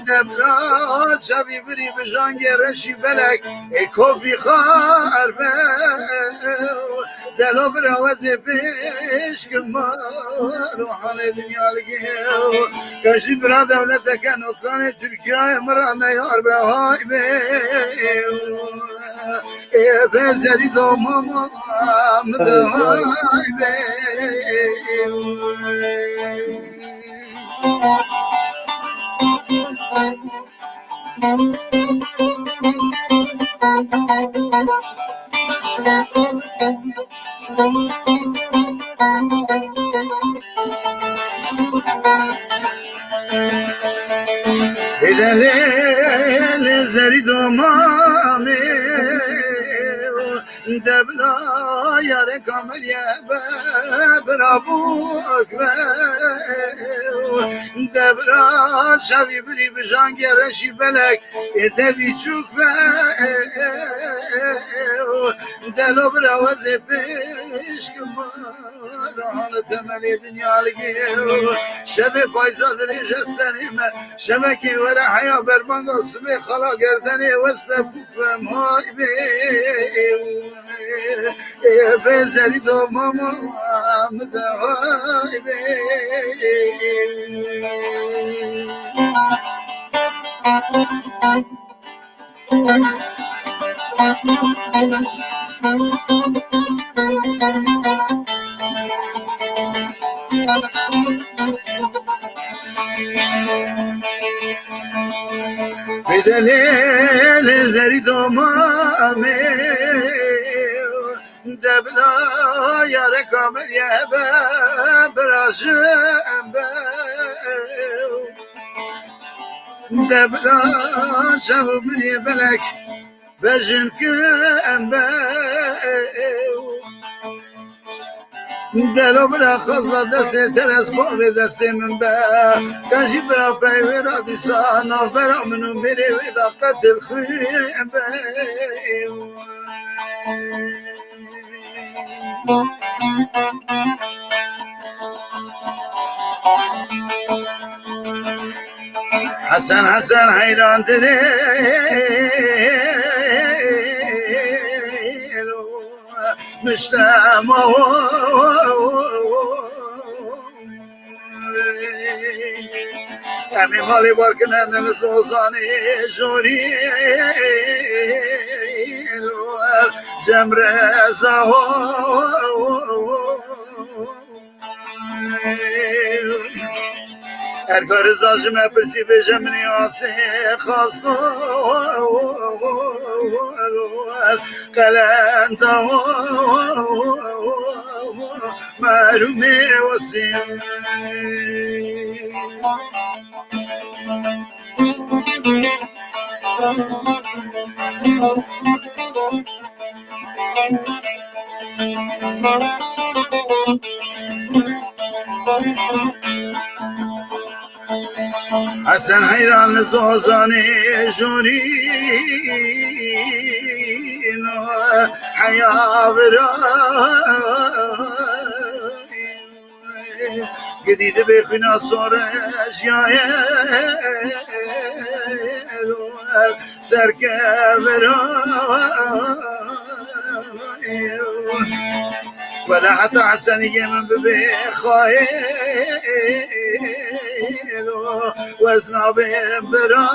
debra çavi biri bejan gereşi belek kofi khar be delo bravze peş kema ruhane dünya ligi kaşı bira devlet eken otlane Türkiye emrane yar be hay be bezeri domama da hay be Hedele zeri domame debra yare kameriye brabuk be debra şavi biri bijan gereşi belek devi çuk be delo bravaze peşkma rahanı temeli dünyalıgi şebe paysadır jestenime şebeki vere haya berban gasmi khala gerdeni vesbe kupem hay be بزری دو مامام دای بدلیل زری دو مامه دبلا یار کامل یه براشم دبلا شو بری بلک بجن کم دلو برا خزا دست ترس با به دست من با تجی برا پیوی را دیسا ناف برا منو میری ویدا قتل خویم با حسن حسن حیران دلی مشتم امی مالی بار کنن سوزانی جوری جمر زهو ارگار زاجمه پرسی بجم نیاسه خواستو قلنده محرومه وسیم حسن حیران زوزانی جوری حیا برای جدید بخنا سرش یا سرکه برای ولا حتى حسنية من بخايل وزنا بهم برا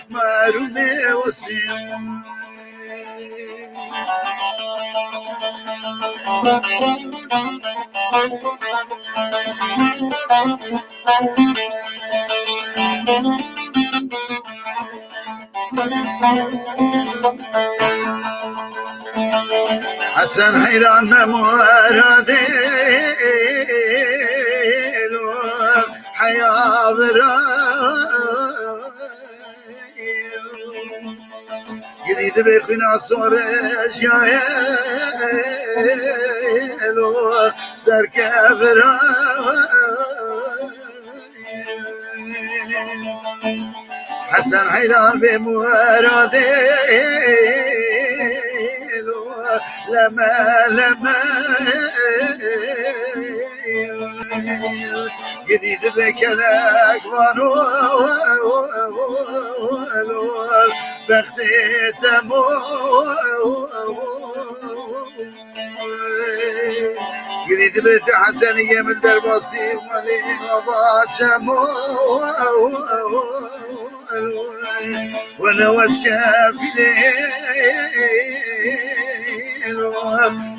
مرومي وسيم حسن حيران ممرد حياة جديد بخنا صور جايل سركافر حسن حيران بمراد لما جديد بكلك وانو بختي تمو جديد بيت حسنية من درباستي ومالي وباجمو وانا واسكا في ليل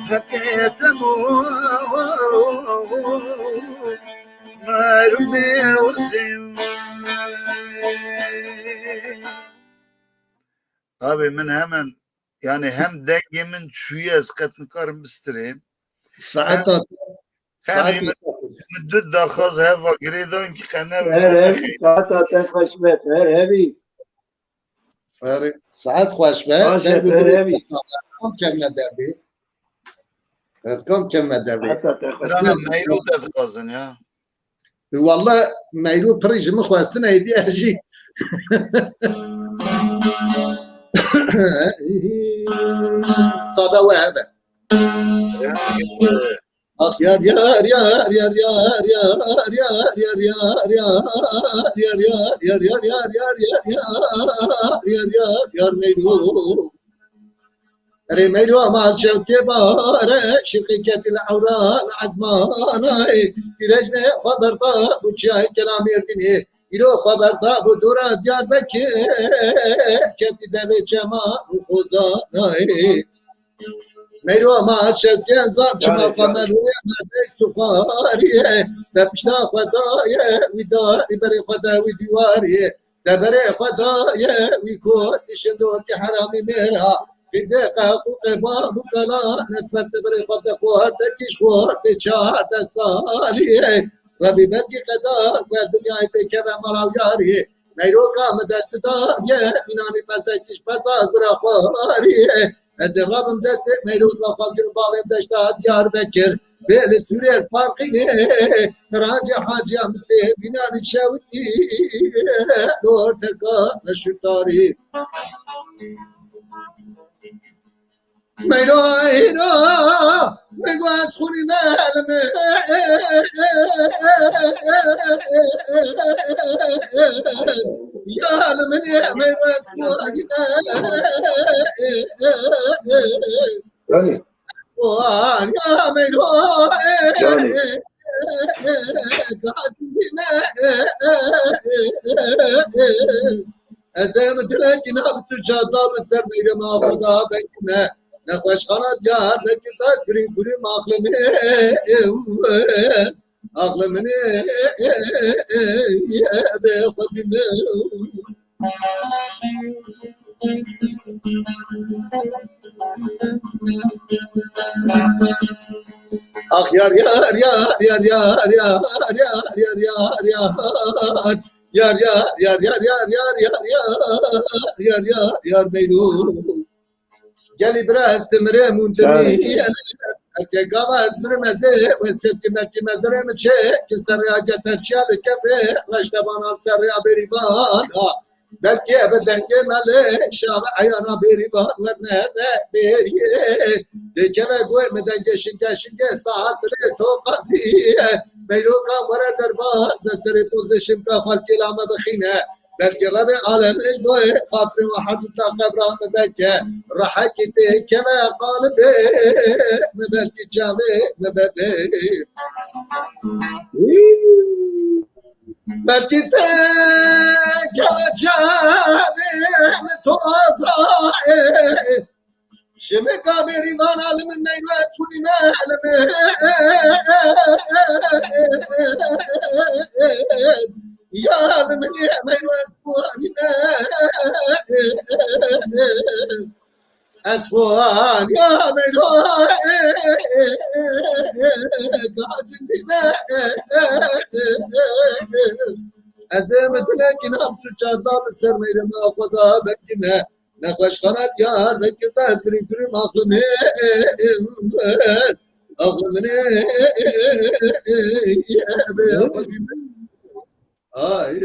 حكيت مرمي وسم abi من hemen yani hem dengemin çüyü az katını karım bistirim ساعتها hem مدد داخل هوا قريدون كي قناه ساعتها تخش بيت هبي ساعت خوش به كم دبي حتى تخش انا ميلو تدقزن يا والله ميلو بريج مخواستنا يدي اجي صدى وهبه يا ميلو رميلو ما شوتي بارة شقيقة العورة العزمانة في رجل خبر طاب وشاي كلام يردني يلو خبر طاب ودورة ديار بكي كتي دبي شما وخوزانة ميلو ما شوتي زاب شما قمر وما تستفاري ببشنا خدايا وداري بري خدا وديواري دبري خدايا ويكون تشندور حرامي ميرا إذا خاقوا قباب وكلا نتفتبر خبت خوار تكيش خوار تشار تسالي ربي بدي قدار والدنيا يتكفى ملاو ياري ميروكا مدستار يا مناني بسكيش بساك برا خواري از رب مدست ميروك وخاب جنباب مدشتاد يار بكر بيل سوريا الفارقي راجع حاجة مسيح بناني شاوتي دور تكا نشتاري ميرو ايرو مگواز خونی مالم یا لمن يا ميرو اسكواج وان يا ميرو ازم تلاقينا بتجادل بالسر ميرو ما خدا بكنا نخوش خانات یار بکرداش بریم بریم عقلمه به خودمه آخ یار یار یار یار یار یار یار یار یار یار یار میلو گلی برا استمره مونتنی که گاوا اسمر مزه و سیت که مزره مچه که سریا گترچال کبه رشتبان سریا بریبان بلکه بدنگ مله شاب عیانا بریبان ورنه بریه دیگه گوی مدنگ شنگه ساعت بله تو قضیه میلوکا وره دربان بسری پوزشم که خالکی لامه بخینه بلکه رب عالم ايش بوي خاطري واحد قبره مبكى رحكت كما قال به مبكي جامي مبكي بلكي كما جامي متوضع شمكا بريمان علم النيل واسفل معلم يا من يعمل أسفوان أسفوان يا من أزمت لكن أمس الشاطئ بالسر مير ما خدا بكنا نخش خانات يار بكر تاس بريم بريم أخلمه آی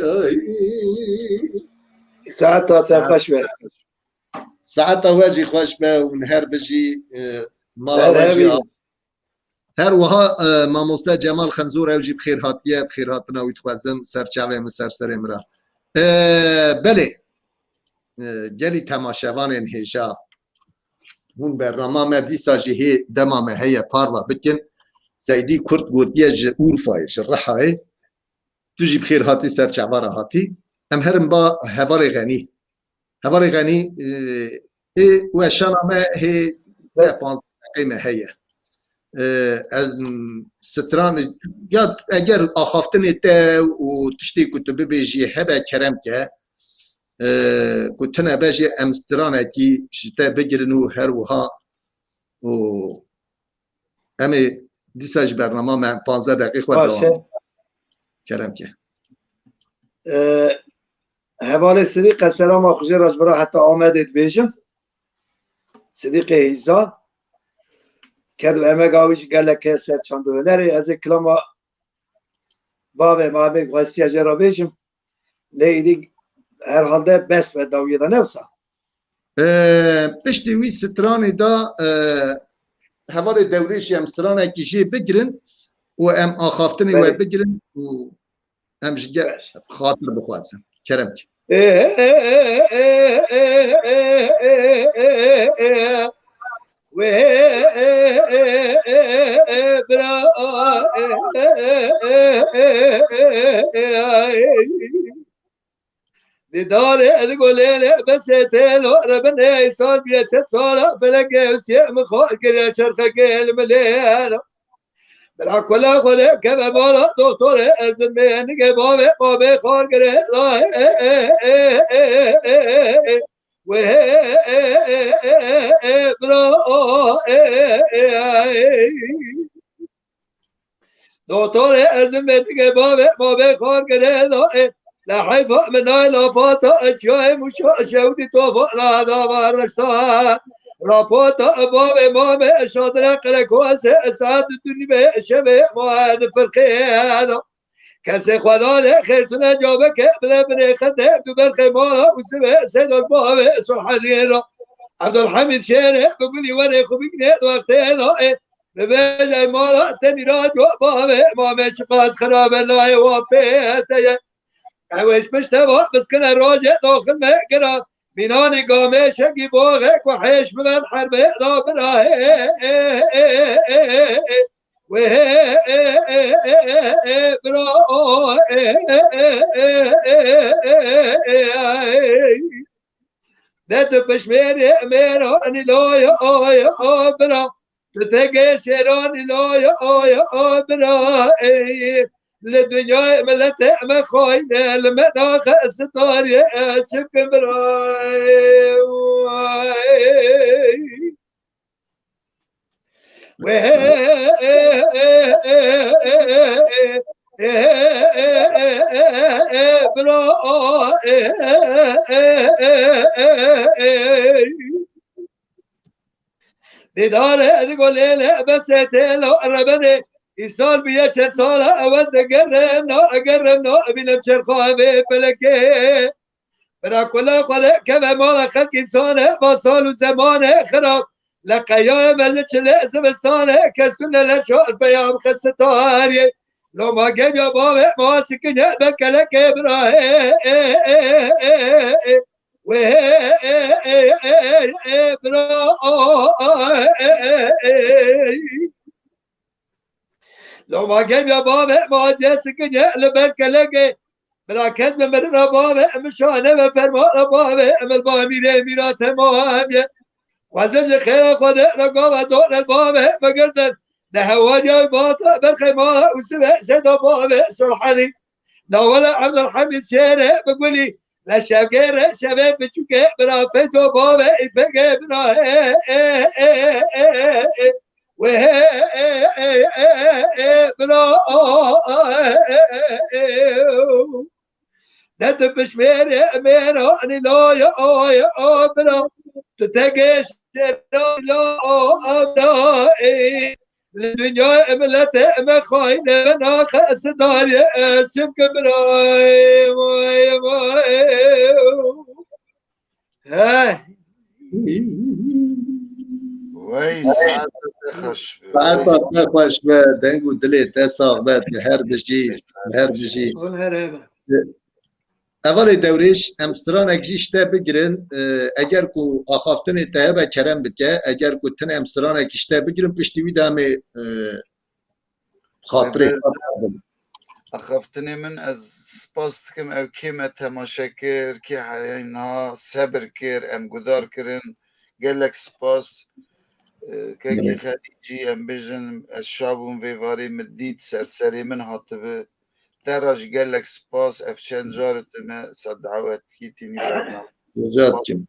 ساعت خوش به ساعت واجی خوش به اون هر بجی مالا واجی هر وها ماموستا جمال خنزور اوجی بخیر هاتیه بخیر هاتنا وی توازم سرچاوه مسر سر مرا بله گلی تماشاوان هجا هون برنامه دیسا جهی دمامه هیا پاروا بکن سیدی کرد گوتیه جورفای جرحای تجي بخير هاتي سرچ عبارة هاتي ام هرم با هوار غني وشانا ما هي بانز قيمة هي از ستران یا اگر آخافتن تا و تشتی کتو ببیجی هبه کرم که کتنه بجی امسترانه کی شتا بگرنو هر وها و امی دیساج برنامه من 15 دقیقه خود دوام کرم که حواله صدیق سلام آخوشی راجبرا حتی آمدید بیشم صدیق هیزان کدو امه گاویش گله که سر چندو نری از کلام باوه ما به گوستی اجرا بیشم لیدی هر حالده بس و داویه دا نفسا پشتی وی سترانی دا حواله دوریشی هم سترانه کشی بگیرن و ام آخافتنی و بگیرن و ام جگر خاطر بخوازم کرم که داره الگوله بس تلو ربنا يسال بيا صار فلك يسيا مخال كل شرخ كل مليان بلا كل خد كما بالا دكتور ازمن جباب باب خار كره و برا دكتور ازمن جباب باب خار كره لحيف من لافات اشياء مش شودي توفى لا دار رشتا رابط باب امام شادر قركوس اسعد الدنيا شبه مواد فرقه کسی خدا خیرتونه جابك بلا بني خده دبر خمالا وسبه سيد الباب سبحانه عبد الحميد شيري بقول لي وانا خوبك نيت وقتها ببيجي مالا تاني راجو باب امام شقاس خراب الله يوفيه اوش مشتبه بس كنا راجع داخل مقرا بینانی گامه شگی باغه و حیش ببن حربه را براه و براه ده پشمیر میرانی لای آیا برا تو تگه شیرانی لای آیا برا لدنيا ملت ما خوين المناخ ستاري شك براي دیدار گل بس تلو ربني إيصال بيا چند سال اول قررنا بينم شرخه بفلكه برا كل خلق كما ما خلق إنسان با سال وزمان خراب لقيا ملك الزمستان كسكن لشاء بيام خستاري لو ما جاب يا بابا ما سكن بكلك برا لو ما جاب يا بابا ما سكن لبكلك بلا كذب من بابا مشانه بفرما بابا امل بابا ميرا تمام وزج خير خد رقابه دور البابا بقدر ده هواجا باطا بالخيمه وسبع سيد بابا سرحاني لو ولا عبد الحميد شيره بقولي لا شاقير شباب بتشوكي برا فيسو بابا يفقى برا ند بشمير ميراني لا يا برا تتقش لا ابدا الدنيا ملت ما خاين انا خاص داري شبك براي ها وای ساعت خوش ساعت خوش به دنگو دلی تساق بد هر بشی اول دورش امستران اگجی شته بگیرن اگر کو آخافتن تهبه کرم بکه اگر کو تن امستران اگجی شته بگیرن پشتی وی دامه خاطره آخافتنی من از سپاس دکم او کیمه تماشا کر که اینا صبر کر ام گدار کرن گلک سپاس که خلیجی ام بیجن از شابون ویواری مدید سرسری من حاطبه دراج گلک سپاس افشان جارتمه صد دعوت کیتینی برنامه رجات کم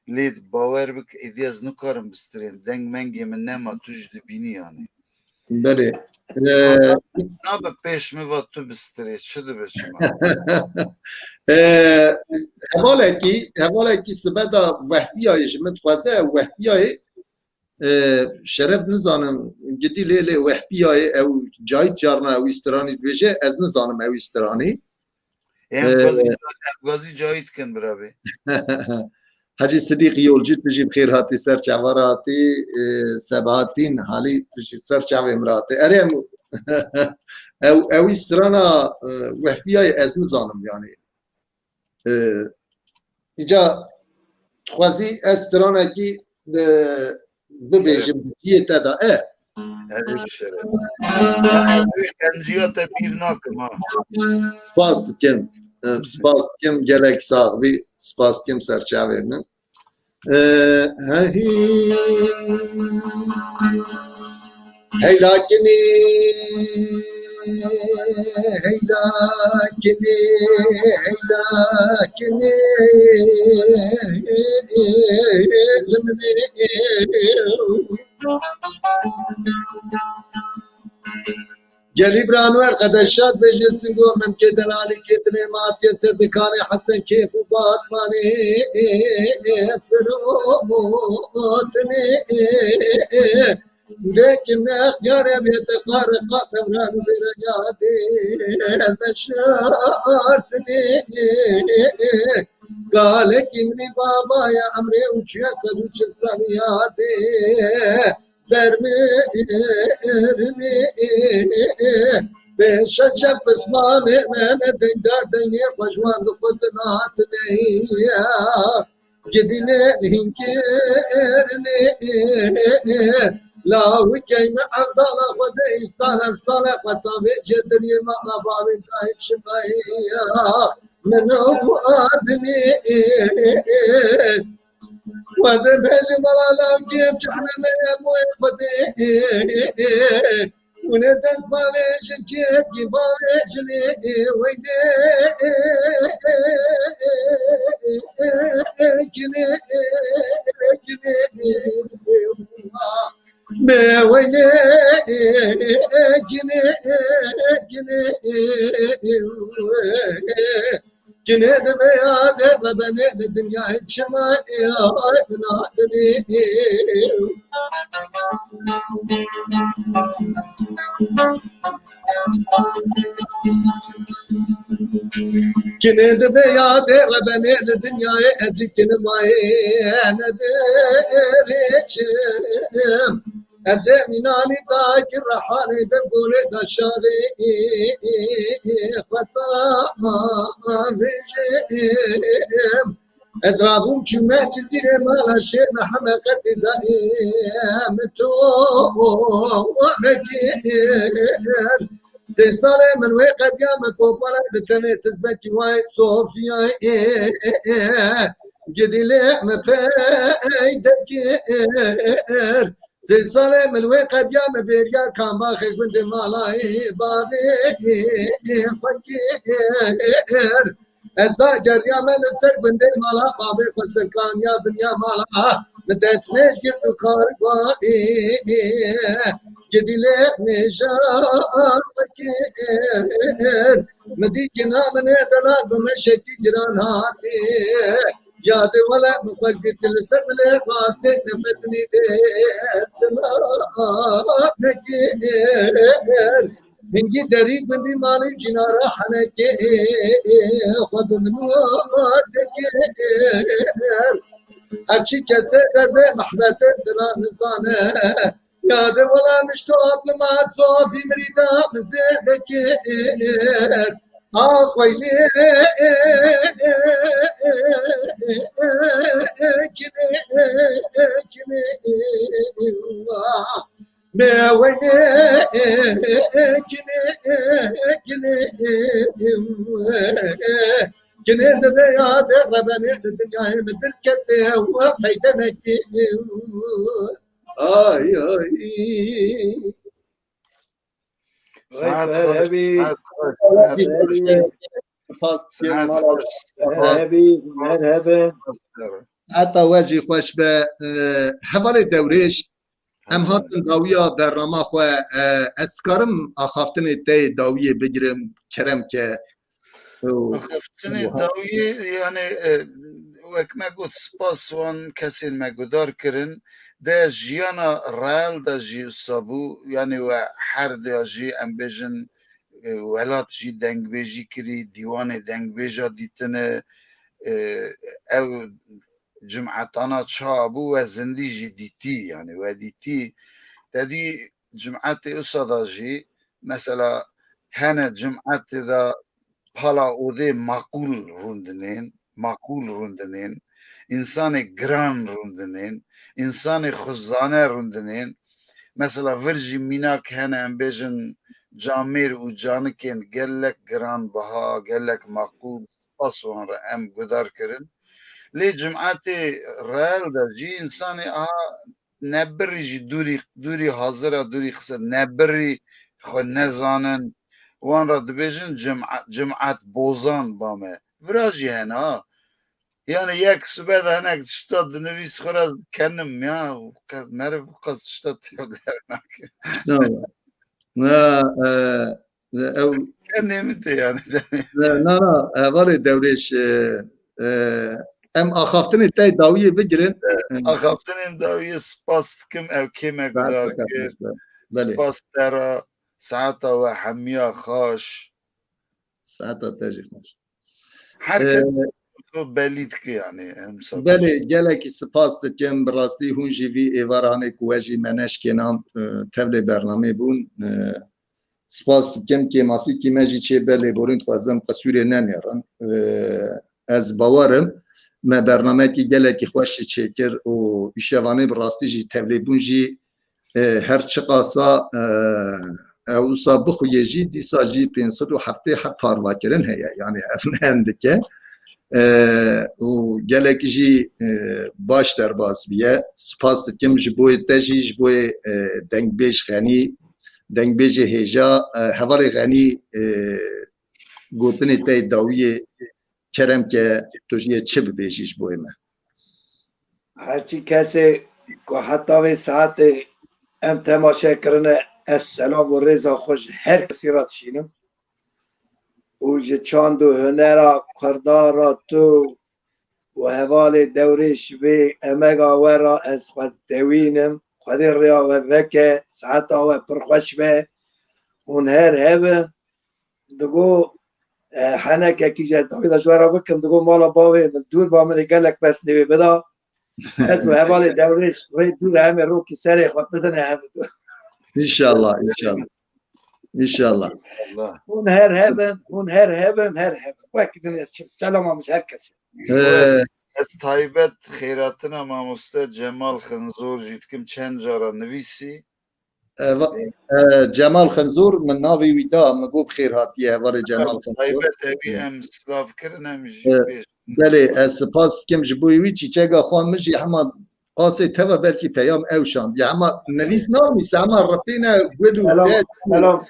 لید باور بک ایدیاز نکارم بسترین دنگ منگی من نما تجد بینی یعنی بله نابه پیش میواد تو بستری شده بچه ما حواله کی سبدا وحبی های جمعت خوازه وحبی های شرف نزانم جدی لیلی وحبی های او جای جارنا او استرانی بیشه از نزانم او استرانی گازی جایید کن برابی حاجی صدیق یولجیت بجیب خیر هاتی سر چواراتی سباتین حالی سر چاو امراتی اریم او استرانا وحبی های از نزانم یعنی اینجا خوازی استرانا کی ببیجم کیه تدا هذه بشرف انجيو تبير ناكم سپاس دکم سپاس کم گلک ساغبی سپاس کم سرچاوه من هی لاکنی هی لاکنی هی لاکنی گلی برانوار قدشات بجلسن گو ممکن دلالی کتنه ماتیه سردکانی حسن کیف و باطمانی فروتنی لیکن اختیار بیت قارقات امران برجاتی بشارتنی قال kimni babaya amre uçuya saduç saniyati vermerini beşe şep ismane ne dindar dini koşmandı kozinat neya gidine hinkirini la wikayme abdala khode ihsan efsane qatabe cedri maqababin kayıp şıbayya منو أدني وذا بيجي ملالا كيف جحنا ما يبوي فتي وندس باليش كيف يباليشني ويني كني ما ويني كني جنيد بياد ربنا الدنيا الشمال يا ابن عدني جنيد بياد ربنا الدنيا أزكن ما ندريشم أزمناني تاك الرحاني دقول دشاري خطا بجيم أضربهم شما جزيرة مالا شيء محمقة دائم تو ومكير سالة من وقت يا مكوبرة بتمي تزبكي واي صوفيا جدي لي مفايدك سالة من وقت يا مبيريا كان باخي كنت مالاي بابي فكير ازدا جريا من السر بندي مالا بابي خسكان يا بنيا مالا متسمش جبت كارباني جدي لك نشان فكير مدي جنا من دلال بمشكي جران هاتي يا دي ولا مخرج بتلسر من راسي نفتني سما فكير هنجي دريق بندي مالي جنارة حنكي خد من وادكير هرشي كسر دربي محبتي دلا نزانه يا دي ولا مشتاق لما صافي مريدا مزيدكير آخ ويلي كني ما ويلي كني دبيا دربني الدنيا مثل كده وفيدنك آي ساعات حتى واجي خوش به حوالی دورش هم هاتن داویا برنامه خواه اسکارم آخافتن تی داویه بگیرم کرم که آخافتن داویه یعنی وک مگود سپاس وان کسی مگودار کرن ده جیانا رال ده جی سابو یعنی و هر ده جی ام بیجن ولات جی دنگ بیجی کری دیوان دنگ بیجا دیتنه او جمعتانا چابو و زندی جی دیتی یعنی و دیتی دادی جمعت اصدا جی مثلا هنه جمعت دا پالا اوده معقول روندنین انسان گران روندنین انسان خزانه روندنین مثلا ورجی میناک هنه ام بیجن جامیر و جانکین گلک گران بها گلک مقبول پاسوان را ام گدار کرن لی جمعات رال در جی انسانی آها نبری جی دوری حاضر دوری خسر نبری خو نزانن وان را دبیجن جمعات بوزان بامه وراجی هنا yani یک صبح هنگ شتاد نویس خور از کنم یا مره بقص شتاد او کنم انت yani نه ولی دورش ام آخافتنی تای داویه بگیرن آخافتنیم داویه سپاس کم او کمه گدار کر سپاس ترا ساعتا و حمیا خوش ساعتا تاجی خوش هر کس بلید که yani بله گلکی سپاس دکم براستی هون جیوی ایوارانه کواجی منش کنام تبل برنامه بون سپاس دکم که ماسی که مجی چه بله بورین خوازم قصوری نمیارن از باورم ما برنامه که گلکی خوشی چکر و ایشوانه براستی جی تبل بون جی هر چه قاسا اوسا بخویه جی دیسا جی پینصد و هفته حب پاروا کرن هیا yani افننده که و گلک جی باش در باز بیه سپاس دکم جبوی تجی جبوی دنگ بیش غنی دنگ بیش هجا هواری غنی گوتنی تای داویه کرم که توجیه چه ببیشیش بوی من هرچی کسی که حتی به ساعت ام تماشا کرنه السلام و رضا خوش هر کسی را تشینم و جه چاند و هنرا کردارا تو و حوال دورش به امگا ورا از خود دوینم خود ریا و وکه ساعت آوه پرخوش به اون هر هبه دگو حنکه کی جه داوی داشوارا بکم دگو مالا باوه دور با من گلک بس نوی بدا از و حوال دورش روی دور همه رو که سر خود بدنه همه دور انشالله انشالله انشالله اون هر هبن وقتی دنیاست چیم سلام همش هر کسی از تایبت خیراتنا ماموسته جمال خنزور جیتکم چند جارا نویسی جمال خنزور من ناوی ویدا مگو بخیر هاتیه ولی جمال خنزور تایبت اوی ام سلاف کرن هم بیش بله سپاس کم جبوی وی چی چگا خوان مجی همه قاسه توا بلکی پیام اوشان یا همه نویس نامیسه همه رفینه گلو سلام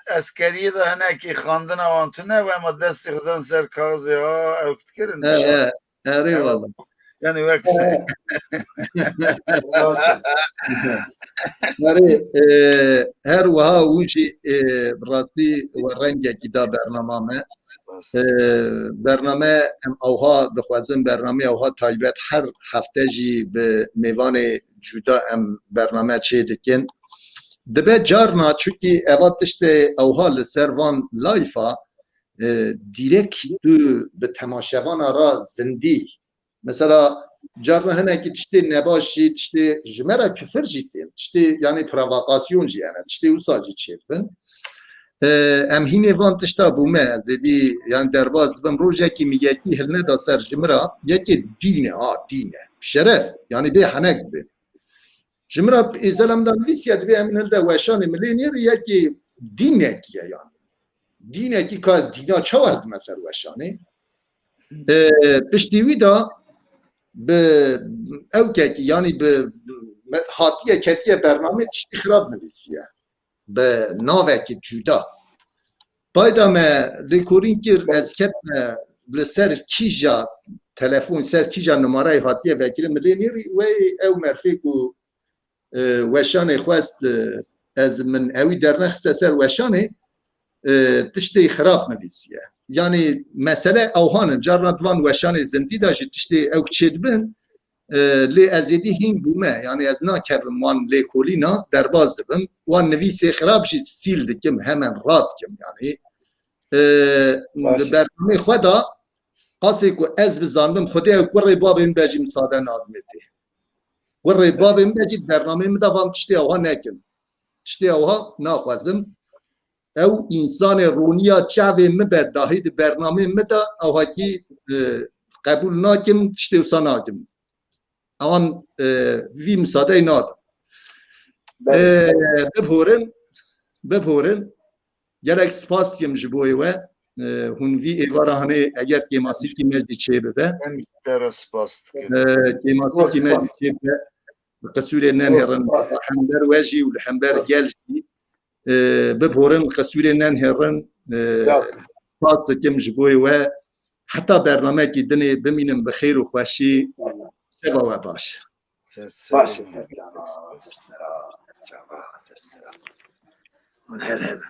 اسکریه دا هنه که خواندن آوانتونه و اما دستی خودن سر کاغذی ها اوکت کرن اره والله یعنی وقت هر وها وجی راستی و رنگ کی دا برنامه برنامه اوها دخوازم برنامه اوها تایبت هر هفته جی به میوان جدا برنامه چه دکن دبه جارنا چوکی اوات تشت اوها لسروان لایفا دیرکت به تماشاوان را زندی مثلا جارنا هنه که تشتی نباشی تشتی جمعه کفر جیتین تشتی یعنی پرووکاسیون جی یعنی تشتی اوسا جی چید بن ام هینه وان تشتا بومه زدی یعنی درباز دبم روژه که میگه هلنه دا سر جمعه یکی دینه دینه شرف یعنی به هنگ بین جمعه ازلم دا نویسیه دبی همین هلده وشان ملینیر یکی دینه کیه یعنی دینه کی که از دینا چه ورد مثل وشانه پشتیوی دا به او که یعنی به حاتیه کتیه برنامه تشتی خراب نویسیه به ناوه که جدا باید ما ریکورینگ کر از کتن لسر کیجا تلفون سر کیجا نماره حاتیه وکیل ملینیری و او مرفیق و وشان خواست از من اوی در نخست سر وشانه تشتی خراب نویسیه yani mesele avhanın carnatvan veşanı zindi da işte ev çedbin li azidi hin bume yani az na kevim wan le kolina derbaz dibim wan nevîsê xirab jî sîl dikim hemen rat kim yani li bernameya xwe da qasê ku ez bizandim xwedê ew kurê bavê min bejî misade nadmetê kurê bavê min bejî bernameyê min da van tiştê awha nekim tiştê awha naxwezim او انسان رونیا چاوی مبه داهی دی برنامه مده او هاکی قبول ناکم تشتی وسا ناکم اوان وی مساده نادم ببهورن بپورن gelek spas kim ji boî we hûn vî êvara hene eger kêmasîkî me jî çê bibe Em tera spas dikin. kêmasîkî me jî çê bibe bi qesûrê nenhêrin hember we jî û li hember gel jî biphorin qesûrê nenhêrin spas dikim ji boî we heta bernamekî dinê bimînin bi xêr û xweşî şeva we baş. باشه سر سرا من هر هذا